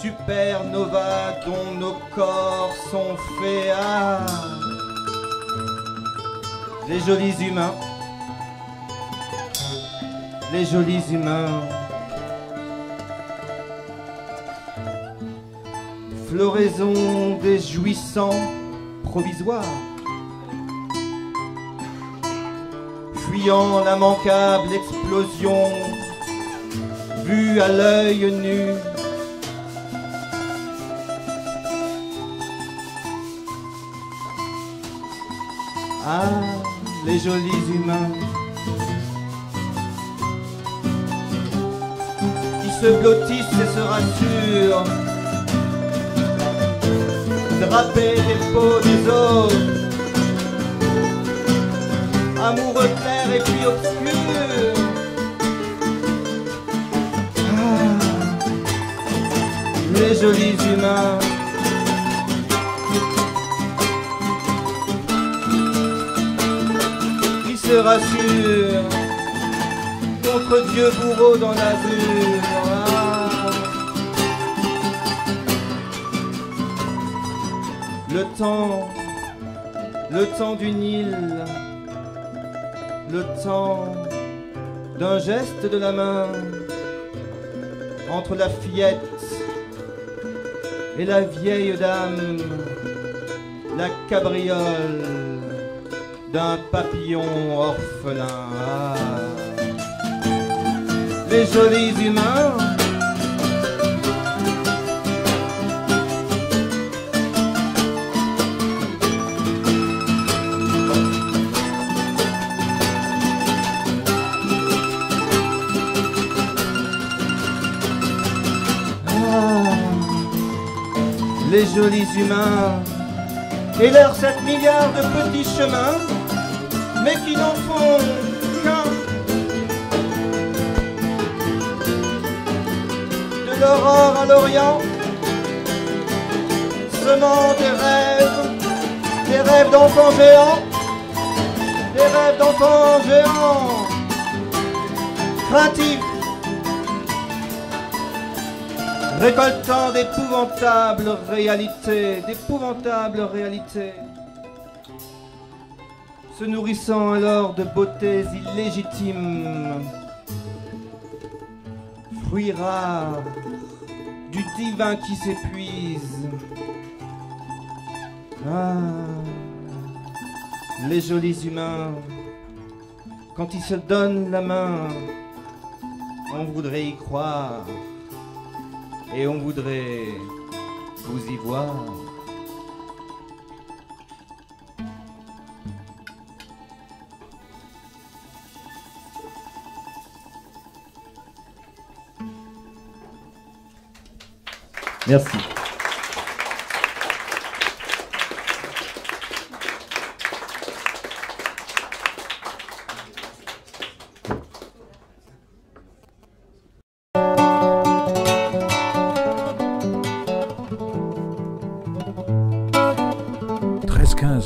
Speaker 5: supernova dont nos corps sont faits. Ah, les jolis humains, les jolis humains. Floraison des jouissants provisoires, fuyant l'immanquable explosion, vue à l'œil nu. Ah, les jolis humains qui se blottissent et se rassurent, draper les peaux des autres, amoureux clairs et puis obscurs. Ah, les jolis humains. Se rassure contre Dieu bourreau dans l'azur. Ah. Le temps d'une île, le temps d'un geste de la main entre la fillette et la vieille dame, la cabriole d'un papillon orphelin. Ah. Les jolis humains. les jolis humains et leurs 7 milliards de petits chemins, mais qui n'en font qu'un. De l'aurore à l'Orient, semant des rêves d'enfants géants, des rêves d'enfants géants, craintifs, récoltant d'épouvantables réalités, se nourrissant alors de beautés illégitimes, fruits rares du divin qui s'épuise. Ah, les jolis humains, quand ils se donnent la main, on voudrait y croire et on voudrait vous y voir. Merci.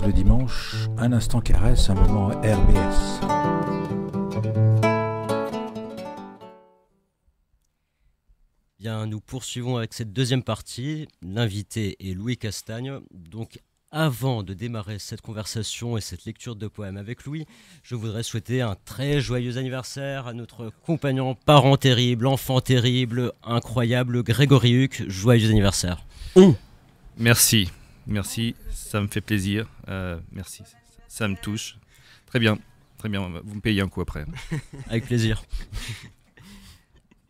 Speaker 1: Le dimanche, un instant caresse, un moment RBS.
Speaker 4: Bien, nous poursuivons avec cette deuxième partie. L'invité est Louis Castagne. Donc, avant de démarrer cette conversation et cette lecture de poèmes avec Louis, je voudrais souhaiter un très joyeux anniversaire à notre compagnon, parent terrible, enfant terrible, incroyable, Grégory Huc. Joyeux anniversaire.
Speaker 2: Merci. Merci, ça me fait plaisir. Merci, ça me touche. Très bien. Vous me payez un coup après.
Speaker 4: Avec plaisir.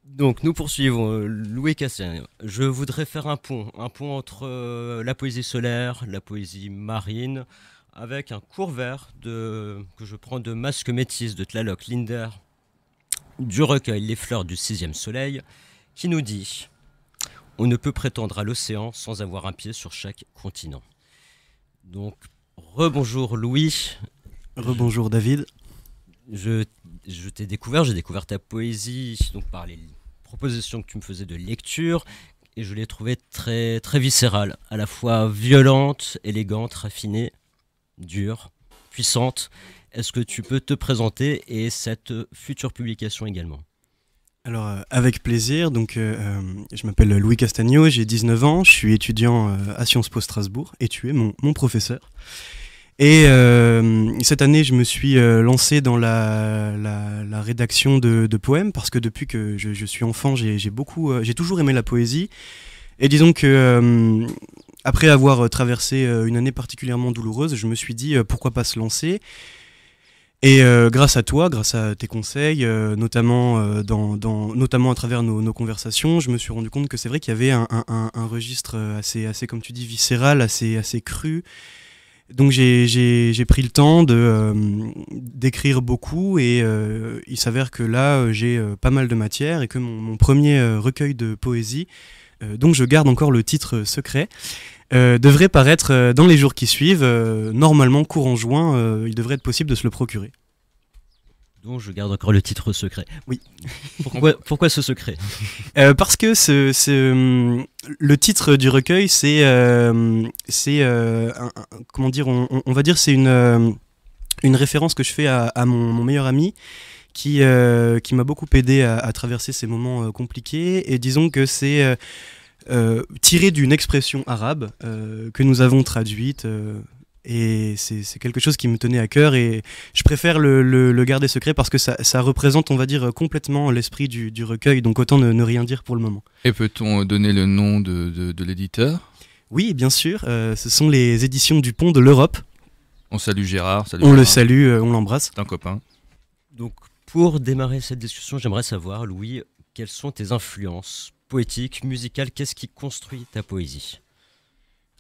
Speaker 4: Donc, nous poursuivons. Louis Castagne. Je voudrais faire un pont entre la poésie solaire, la poésie marine, avec un court vers que je prends de Masque métis de Tlaloc Linder, du recueil Les fleurs du 6e soleil, qui nous dit: on ne peut prétendre à l'océan sans avoir un pied sur chaque continent. Donc, rebonjour Louis.
Speaker 3: Rebonjour David.
Speaker 4: Je t'ai découvert, j'ai découvert ta poésie donc par les propositions que tu me faisais de lecture, et je l'ai trouvée très, très viscérale, à la fois violente, élégante, raffinée, dure, puissante. Est-ce que tu peux te présenter et cette future publication également ?
Speaker 3: Alors, avec plaisir. Donc, je m'appelle Louis Castagno, j'ai 19 ans, je suis étudiant à Sciences Po Strasbourg et tu es mon professeur. Et cette année, je me suis lancé dans la rédaction de poèmes parce que depuis que je suis enfant, j'ai toujours aimé la poésie. Et disons que après avoir traversé une année particulièrement douloureuse, je me suis dit pourquoi pas se lancer. Et grâce à toi, grâce à tes conseils, notamment à travers nos conversations, je me suis rendu compte que c'est vrai qu'il y avait un registre assez, comme tu dis, viscéral, assez cru. Donc j'ai pris le temps d'écrire beaucoup et il s'avère que là, j'ai pas mal de matière et que mon premier recueil de poésie, dont je garde encore le titre secret, devrait paraître dans les jours qui suivent. Normalement, courant juin, il devrait être possible de se le procurer.
Speaker 4: Donc je garde encore le titre secret.
Speaker 3: Oui.
Speaker 4: Pourquoi ce secret ?
Speaker 3: Parce que le titre du recueil, comment dire, on va dire, c'est une référence que je fais à mon meilleur ami qui m'a beaucoup aidé à traverser ces moments compliqués. Et disons que c'est tiré d'une expression arabe que nous avons traduite. Et c'est quelque chose qui me tenait à cœur et je préfère le garder secret parce que ça représente, on va dire, complètement l'esprit du recueil, donc autant ne rien dire pour le moment.
Speaker 2: Et peut-on donner le nom de l'éditeur ?
Speaker 3: Oui, bien sûr, ce sont les éditions du Pont de l'Europe.
Speaker 2: On salue Gérard.
Speaker 3: Le salue, on l'embrasse.
Speaker 2: C'est un copain.
Speaker 4: Donc pour démarrer cette discussion, j'aimerais savoir, Louis, quelles sont tes influences poétiques, musicales, qu'est-ce qui construit ta poésie ?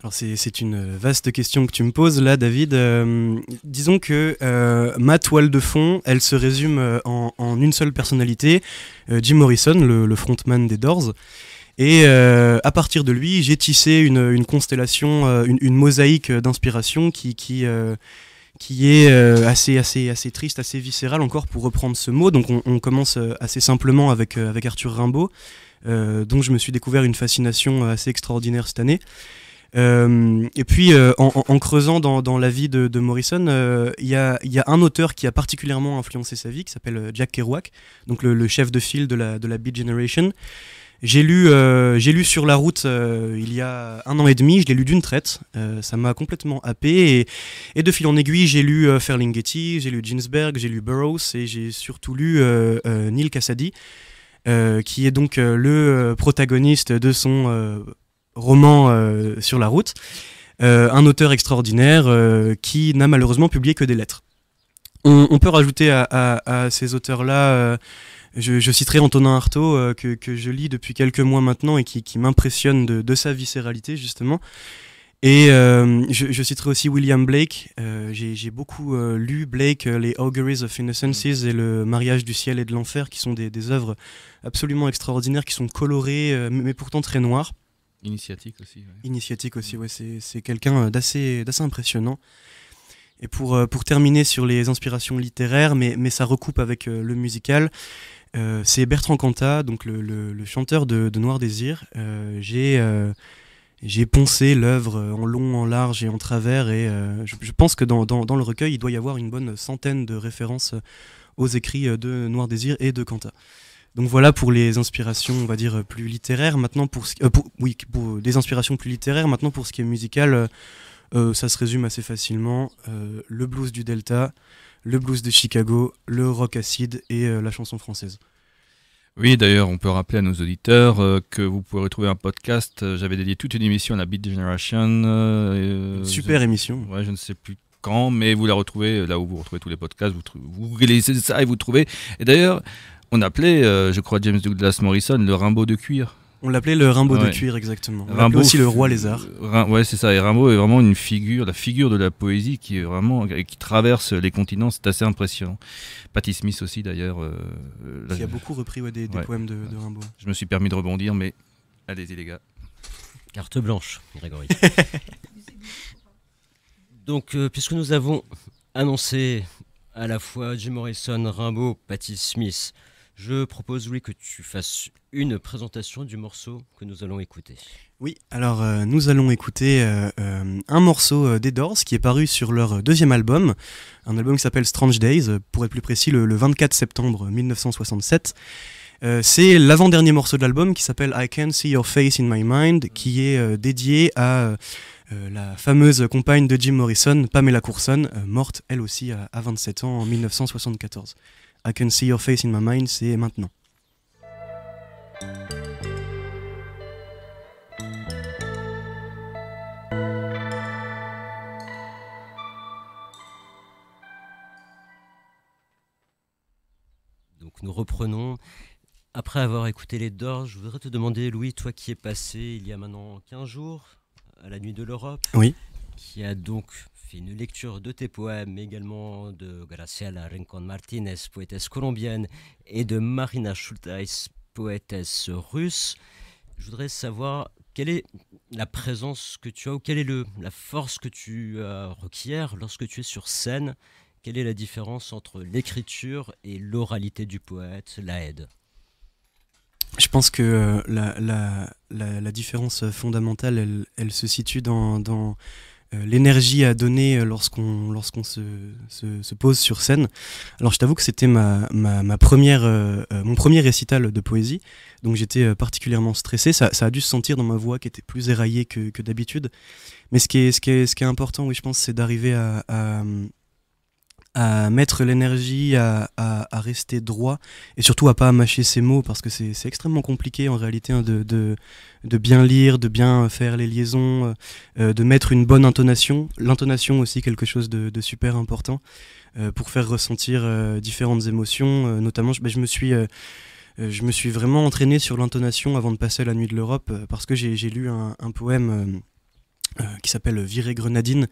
Speaker 3: Alors c'est une vaste question que tu me poses là, David. Disons que ma toile de fond, elle se résume en une seule personnalité, Jim Morrison, le frontman des Doors. Et à partir de lui, j'ai tissé une constellation, une mosaïque d'inspiration qui est assez triste, assez viscérale encore, pour reprendre ce mot. Donc on commence assez simplement avec Arthur Rimbaud, dont je me suis découvert une fascination assez extraordinaire cette année. Et puis en creusant dans la vie de Morrison, il y a un auteur qui a particulièrement influencé sa vie, qui s'appelle Jack Kerouac, donc le chef de file de la Beat Generation. J'ai lu Sur la route il y a 1 an et demi, je l'ai lu d'une traite, ça m'a complètement happé, et de fil en aiguille j'ai lu Ferlinghetti, j'ai lu Ginsberg, j'ai lu Burroughs, et j'ai surtout lu Neal Cassady, qui est donc le protagoniste de son roman Sur la route, un auteur extraordinaire qui n'a malheureusement publié que des lettres. On peut rajouter à ces auteurs-là, je citerai Antonin Artaud, que je lis depuis quelques mois maintenant et qui m'impressionne de sa viscéralité justement. Et je citerai aussi William Blake. J'ai beaucoup lu Blake, les Auguries of Innocences et le Mariage du ciel et de l'enfer, qui sont des œuvres absolument extraordinaires, qui sont colorées mais pourtant très noires.
Speaker 2: Initiatique aussi. Ouais.
Speaker 3: Initiatique aussi, ouais, c'est quelqu'un d'assez impressionnant. Et pour terminer sur les inspirations littéraires, mais ça recoupe avec le musical, c'est Bertrand Cantat, donc le chanteur de Noir Désir. J'ai poncé l'œuvre en long, en large et en travers, et je pense que dans le recueil, il doit y avoir une bonne centaine de références aux écrits de Noir Désir et de Cantat. Donc voilà pour les inspirations, on va dire, plus littéraires. Maintenant, pour des inspirations plus littéraires. Maintenant, pour ce qui est musical, ça se résume assez facilement. Le blues du Delta, le blues de Chicago, le rock acide et la chanson française.
Speaker 2: Oui, d'ailleurs, on peut rappeler à nos auditeurs que vous pouvez retrouver un podcast. J'avais dédié toute une émission à la Beat Generation.
Speaker 3: Super émission.
Speaker 2: Ouais, je ne sais plus quand, mais vous la retrouvez là où vous retrouvez tous les podcasts. Vous googlez ça et vous trouvez. Et d'ailleurs, on appelait, je crois, James Douglas Morrison le Rimbaud de cuir.
Speaker 3: On l'appelait le Rimbaud de cuir, exactement. On l'appelait aussi le roi lézard.
Speaker 2: Ouais, c'est ça. Et Rimbaud est vraiment une figure, la figure de la poésie qui est vraiment, qui traverse les continents. C'est assez impressionnant. Patti Smith aussi, d'ailleurs.
Speaker 3: Qui a beaucoup repris des poèmes de Rimbaud.
Speaker 2: Je me suis permis de rebondir, mais allez-y, les gars.
Speaker 4: Carte blanche, Grégory. Donc, puisque nous avons annoncé à la fois Jim Morrison, Rimbaud, Patti Smith, je propose, Louis, que tu fasses une présentation du morceau que nous allons écouter.
Speaker 3: Oui, alors nous allons écouter un morceau des Doors qui est paru sur leur deuxième album, un album qui s'appelle Strange Days, pour être plus précis le 24 septembre 1967. C'est l'avant-dernier morceau de l'album qui s'appelle I Can See Your Face in My Mind, qui est dédié à la fameuse compagne de Jim Morrison, Pamela Courson, morte elle aussi à 27 ans en 1974. I Can See Your Face in My Mind, c'est maintenant.
Speaker 4: Donc nous reprenons. Après avoir écouté les Doors, je voudrais te demander, Louis, toi qui es passé il y a maintenant 15 jours à la Nuit de l'Europe,
Speaker 3: oui,
Speaker 4: qui a donc fait une lecture de tes poèmes, mais également de Graciela Rincón Martínez, poétesse colombienne, et de Marina Shultais, poétesse russe. Je voudrais savoir quelle est la présence que tu as, ou quelle est la force que tu requiers lorsque tu es sur scène. Quelle est la différence entre l'écriture et l'oralité du poète, la aide?
Speaker 3: Je pense que la différence fondamentale, elle se situe dans l'énergie à donner lorsqu'on se pose sur scène. Alors je t'avoue que c'était mon premier récital de poésie, donc j'étais particulièrement stressé. Ça a dû se sentir dans ma voix qui était plus éraillée que d'habitude. Mais ce qui est important, oui, je pense, c'est d'arriver à mettre l'énergie, à rester droit, et surtout à pas mâcher ses mots, parce que c'est extrêmement compliqué en réalité, hein, de bien lire, de bien faire les liaisons, de mettre une bonne intonation. L'intonation aussi, quelque chose de super important pour faire ressentir différentes émotions. Notamment, je me suis vraiment entraîné sur l'intonation avant de passer à la Nuit de l'Europe, parce que j'ai lu un poème qui s'appelle Virée Grenadine,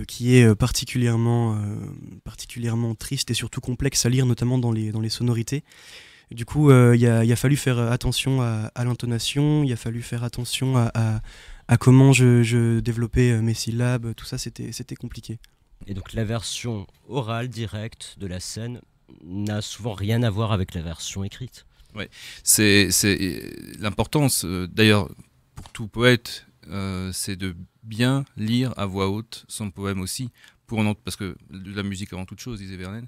Speaker 3: qui est particulièrement triste et surtout complexe à lire, notamment dans les sonorités. Du coup, il a fallu faire attention à l'intonation, il a fallu faire attention à comment je développais mes syllabes, tout ça c'était compliqué.
Speaker 4: Et donc la version orale directe de la scène n'a souvent rien à voir avec la version écrite.
Speaker 2: Ouais, c'est l'importance, d'ailleurs, pour tout poète, c'est de bien lire à voix haute son poème aussi, parce que la musique avant toute chose, disait Verlaine.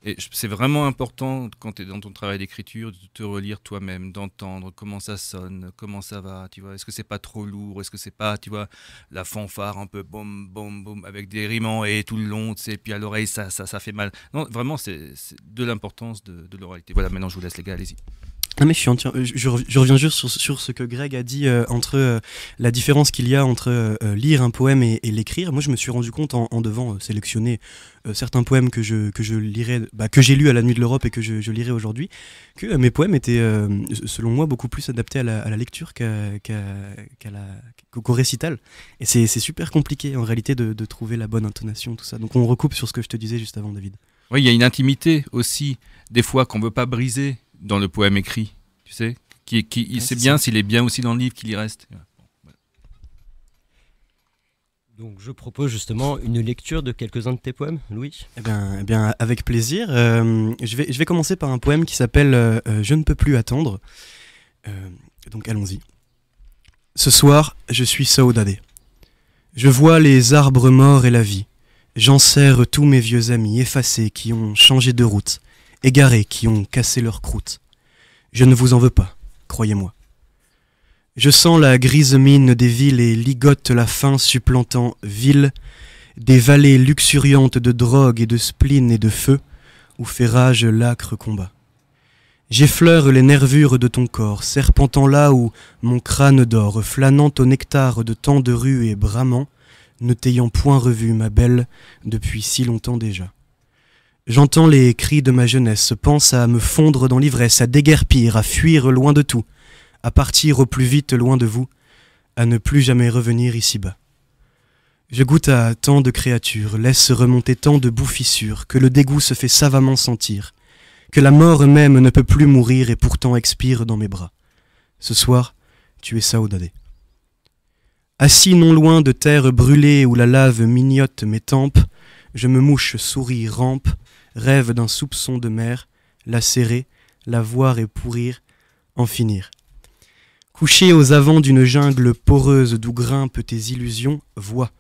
Speaker 2: Et c'est vraiment important, quand tu es dans ton travail d'écriture, de te relire toi-même, d'entendre comment ça sonne, comment ça va, tu vois. Est-ce que c'est pas trop lourd, est-ce que c'est pas, tu vois, la fanfare un peu boum, boum, boum, avec des rimes et tout le long, tu sais, puis à l'oreille, ça fait mal. Non, vraiment, c'est de l'importance de l'oralité. Voilà, maintenant je vous laisse, les gars, allez-y.
Speaker 3: Non mais je reviens juste sur ce que Greg a dit entre la différence qu'il y a entre lire un poème et l'écrire. Moi je me suis rendu compte en devant sélectionner certains poèmes que je lirais, que j'ai lus à la Nuit de l'Europe et que je lirai aujourd'hui, que mes poèmes étaient selon moi beaucoup plus adaptés à la lecture qu'au récital. Et c'est super compliqué en réalité de trouver la bonne intonation, tout ça. Donc on recoupe sur ce que je te disais juste avant, David.
Speaker 2: Oui, il y a une intimité aussi, des fois qu'on ne veut pas briser dans le poème écrit, tu sais, c'est bien s'il est bien aussi dans le livre qu'il y reste.
Speaker 4: Donc je propose justement une lecture de quelques-uns de tes poèmes, Louis.
Speaker 3: Eh bien, avec plaisir. Je vais commencer par un poème qui s'appelle Je ne peux plus attendre. Donc allons-y. Ce soir, je suis Saoudade. Je vois les arbres morts et la vie. J'enserre tous mes vieux amis effacés qui ont changé de route, égarés qui ont cassé leur croûte. Je ne vous en veux pas, croyez-moi. Je sens la grise mine des villes et ligote la faim supplantant ville, des vallées luxuriantes de drogue et de spleen et de feu, où fait rage l'âcre combat. J'effleure les nervures de ton corps, serpentant là où mon crâne dort, flânant au nectar de tant de rues et bramant, ne t'ayant point revu, ma belle, depuis si longtemps déjà. J'entends les cris de ma jeunesse, pense à me fondre dans l'ivresse, à déguerpir, à fuir loin de tout, à partir au plus vite loin de vous, à ne plus jamais revenir ici-bas. Je goûte à tant de créatures, laisse remonter tant de bouffissures, que le dégoût se fait savamment sentir, que la mort même ne peut plus mourir et pourtant expire dans mes bras. Ce soir, tu es Saoudade. Assis non loin de terre brûlée où la lave mignote mes tempes, je me mouche, souris, rampe, rêve d'un soupçon de mer, la serrer, la voir et pourrir, en finir. Couché aux avants d'une jungle poreuse d'où grimpent tes illusions, vois,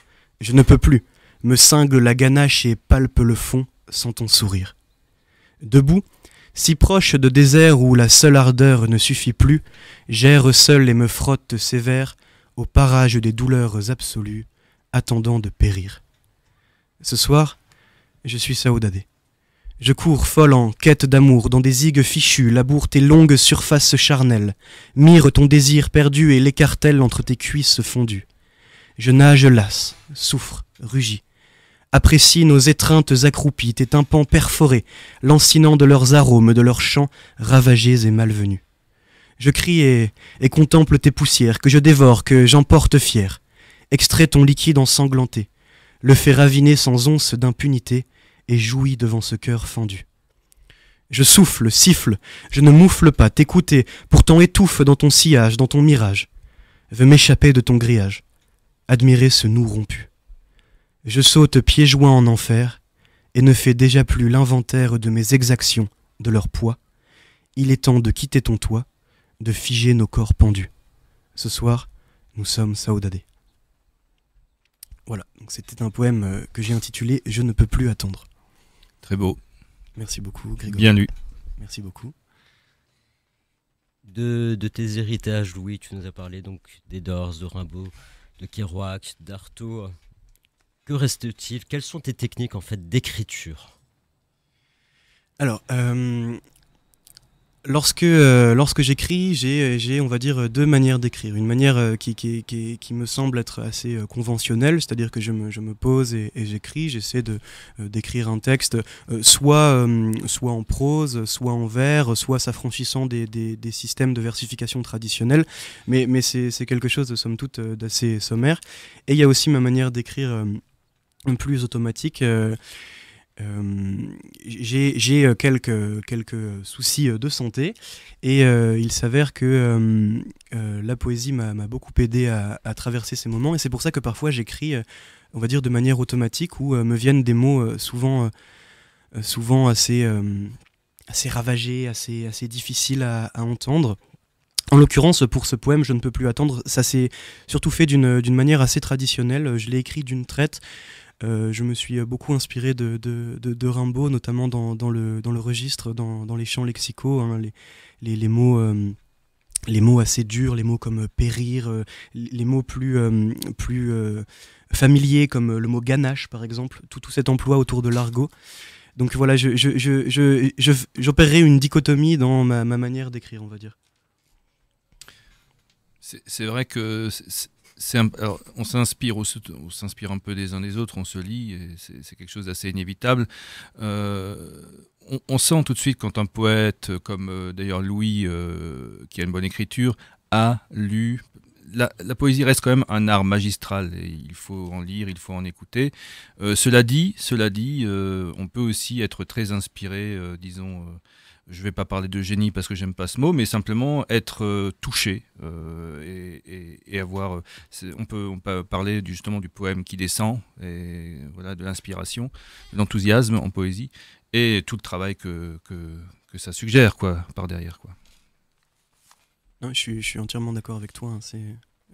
Speaker 3: je ne peux plus, me cingle la ganache et palpe le fond sans ton sourire. Debout, si proche de désert où la seule ardeur ne suffit plus, j'erre seul et me frotte sévère au parage des douleurs absolues, attendant de périr. Ce soir, je suis Saoudade. Je cours folle en quête d'amour, dans des igues fichues, laboure tes longues surfaces charnelles, mire ton désir perdu et l'écartèle entre tes cuisses fondues. Je nage lasse, souffre, rugis, apprécie nos étreintes accroupies, tes tympans perforés, lancinant de leurs arômes, de leurs chants ravagés et malvenus. Je crie et contemple tes poussières, que je dévore, que j'emporte fier, extrais ton liquide ensanglanté, le fais raviner sans once d'impunité, et jouis devant ce cœur fendu. Je souffle, siffle, je ne moufle pas, t'écouter, pourtant étouffe dans ton sillage, dans ton mirage. Veux m'échapper de ton grillage, admirer ce nous rompu. Je saute pieds joints en enfer, et ne fais déjà plus l'inventaire de mes exactions, de leur poids. Il est temps de quitter ton toit, de figer nos corps pendus. Ce soir, nous sommes Saoudade. Voilà, donc c'était un poème que j'ai intitulé « Je ne peux plus attendre ».
Speaker 2: Très beau.
Speaker 3: Merci beaucoup, Grégory.
Speaker 2: Bien lu.
Speaker 3: Merci beaucoup.
Speaker 4: De tes héritages, Louis, tu nous as parlé donc des Doors, de Rimbaud, de Kerouac, d'Artaud. Que reste-t-il? Quelles sont tes techniques en fait d'écriture?
Speaker 3: Alors, lorsque j'écris, j'ai, on va dire, deux manières d'écrire. Une manière qui me semble être assez conventionnelle, c'est-à-dire que je me pose et j'écris. J'essaie d'écrire un texte, soit en prose, soit en vers, soit s'affranchissant des systèmes de versification traditionnels. Mais c'est quelque chose de somme toute d'assez sommaire. Et il y a aussi ma manière d'écrire plus automatique. J'ai quelques soucis de santé et il s'avère que la poésie m'a beaucoup aidé à traverser ces moments, et c'est pour ça que parfois j'écris, on va dire de manière automatique, où me viennent des mots souvent assez ravagés, assez difficiles à entendre. En l'occurrence, pour ce poème, Je ne peux plus attendre, ça s'est surtout fait d'une manière assez traditionnelle. Je l'ai écrit d'une traite. Je me suis beaucoup inspiré de Rimbaud, notamment dans le registre, dans les chants lexicaux, hein, les mots assez durs, les mots comme périr, les mots plus familiers comme le mot ganache par exemple, tout cet emploi autour de l'argot. Donc voilà, j'opérerai une dichotomie dans ma manière d'écrire, on va dire.
Speaker 2: C'est vrai que alors, on s'inspire un peu des uns des autres, on se lit, et c'est quelque chose d'assez inévitable. On sent tout de suite quand un poète, comme d'ailleurs Louis, qui a une bonne écriture, a lu. La poésie reste quand même un art magistral, et il faut en lire, il faut en écouter. Cela dit, on peut aussi être très inspiré, disons. Je ne vais pas parler de génie parce que j'aime pas ce mot, mais simplement être touché et avoir. On peut parler justement du poème qui descend, et voilà, de l'inspiration, de l'enthousiasme en poésie, et tout le travail que ça suggère, quoi, par derrière, quoi.
Speaker 3: Non, je suis entièrement d'accord avec toi. Hein,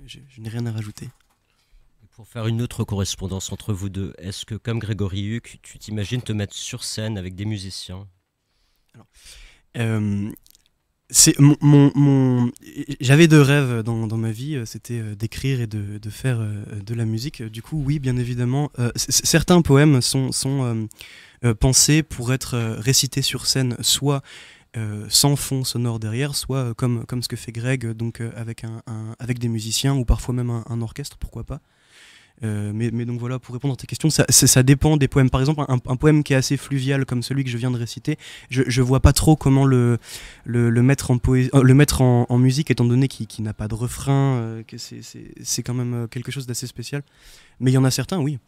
Speaker 3: je n'ai rien à rajouter.
Speaker 4: Pour faire une autre correspondance entre vous deux, est-ce que, comme Grégory Huc, tu t'imagines te mettre sur scène avec des musiciens ?
Speaker 3: J'avais deux rêves dans ma vie, c'était d'écrire et de faire de la musique. Du coup, oui, bien évidemment. Certains poèmes sont pensés pour être récités sur scène, soit sans fond sonore derrière, soit comme ce que fait Greg, donc avec des musiciens, ou parfois même un orchestre, pourquoi pas. Mais donc voilà, pour répondre à tes questions, ça dépend des poèmes. Par exemple, un poème qui est assez fluvial comme celui que je viens de réciter, je vois pas trop comment le mettre en musique, étant donné qu'il n'a pas de refrain, que c'est quand même quelque chose d'assez spécial. Mais il y en a certains, oui.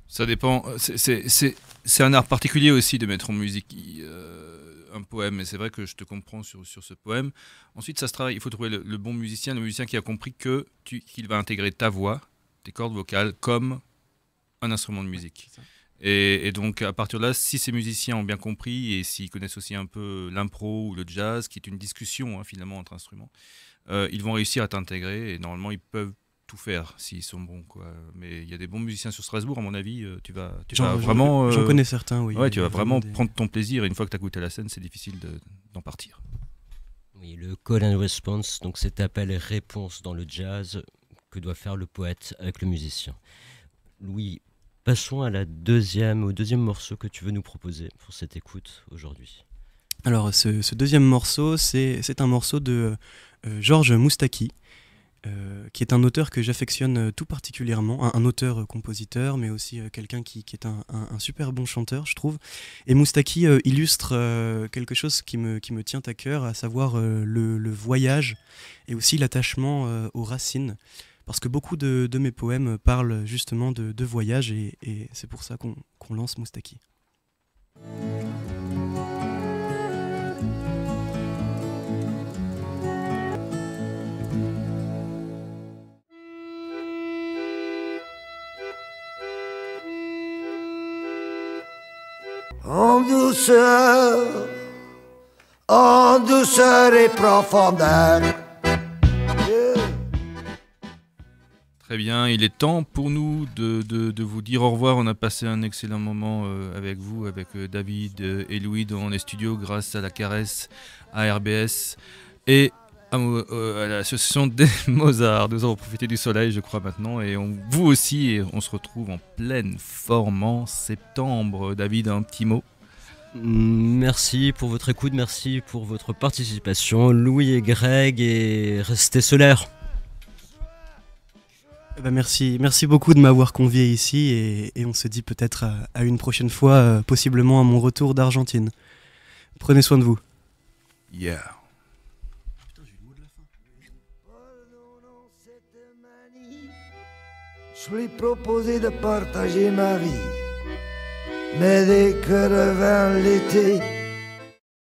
Speaker 2: Ça dépend. C'est un art particulier aussi de mettre en musique un poème, et c'est vrai que je te comprends sur ce poème. Ensuite, ça se travaille. Il faut trouver le bon musicien, le musicien qui a compris qu'il va intégrer ta voix, tes cordes vocales, comme un instrument de musique. Et donc, à partir de là, si ces musiciens ont bien compris, et s'ils connaissent aussi un peu l'impro ou le jazz, qui est une discussion, hein, finalement, entre instruments, ils vont réussir à t'intégrer, et normalement, ils peuvent tout faire s'ils sont bons, quoi. Mais il y a des bons musiciens sur Strasbourg, à mon avis. Tu vas vraiment.
Speaker 3: J'en connais certains, oui.
Speaker 2: Ouais, tu vas vraiment prendre ton plaisir, et une fois que tu as goûté à la scène, c'est difficile d'en partir.
Speaker 4: Oui, le call and response, donc cet appel et réponse dans le jazz que doit faire le poète avec le musicien. Louis, passons au deuxième morceau que tu veux nous proposer pour cette écoute aujourd'hui.
Speaker 3: Alors, ce deuxième morceau, c'est un morceau de Georges Moustaki, qui est un auteur que j'affectionne tout particulièrement, un auteur-compositeur, mais aussi quelqu'un qui est un super bon chanteur, je trouve. Et Moustaki illustre quelque chose qui me tient à cœur, à savoir le voyage et aussi l'attachement aux racines. Parce que beaucoup de mes poèmes parlent justement de voyage, et c'est pour ça qu'on lance Moustaki.
Speaker 11: En douceur et profondeur.
Speaker 2: Très bien, il est temps pour nous de vous dire au revoir. On a passé un excellent moment avec vous, avec David et Louis dans les studios, grâce à la caresse, à RBS et à l'association des Mozart. Nous avons profité du soleil, je crois, maintenant, et vous aussi, et on se retrouve en pleine forme en septembre. David, un petit mot?
Speaker 4: Merci pour votre écoute, merci pour votre participation, Louis et Greg, et restez solaires.
Speaker 3: Merci beaucoup de m'avoir convié ici, et on se dit peut-être à une prochaine fois, possiblement à mon retour d'Argentine. Prenez soin de vous.
Speaker 2: Yeah.
Speaker 11: Je lui ai proposé de partager ma vie. Mais dès que revint l'été,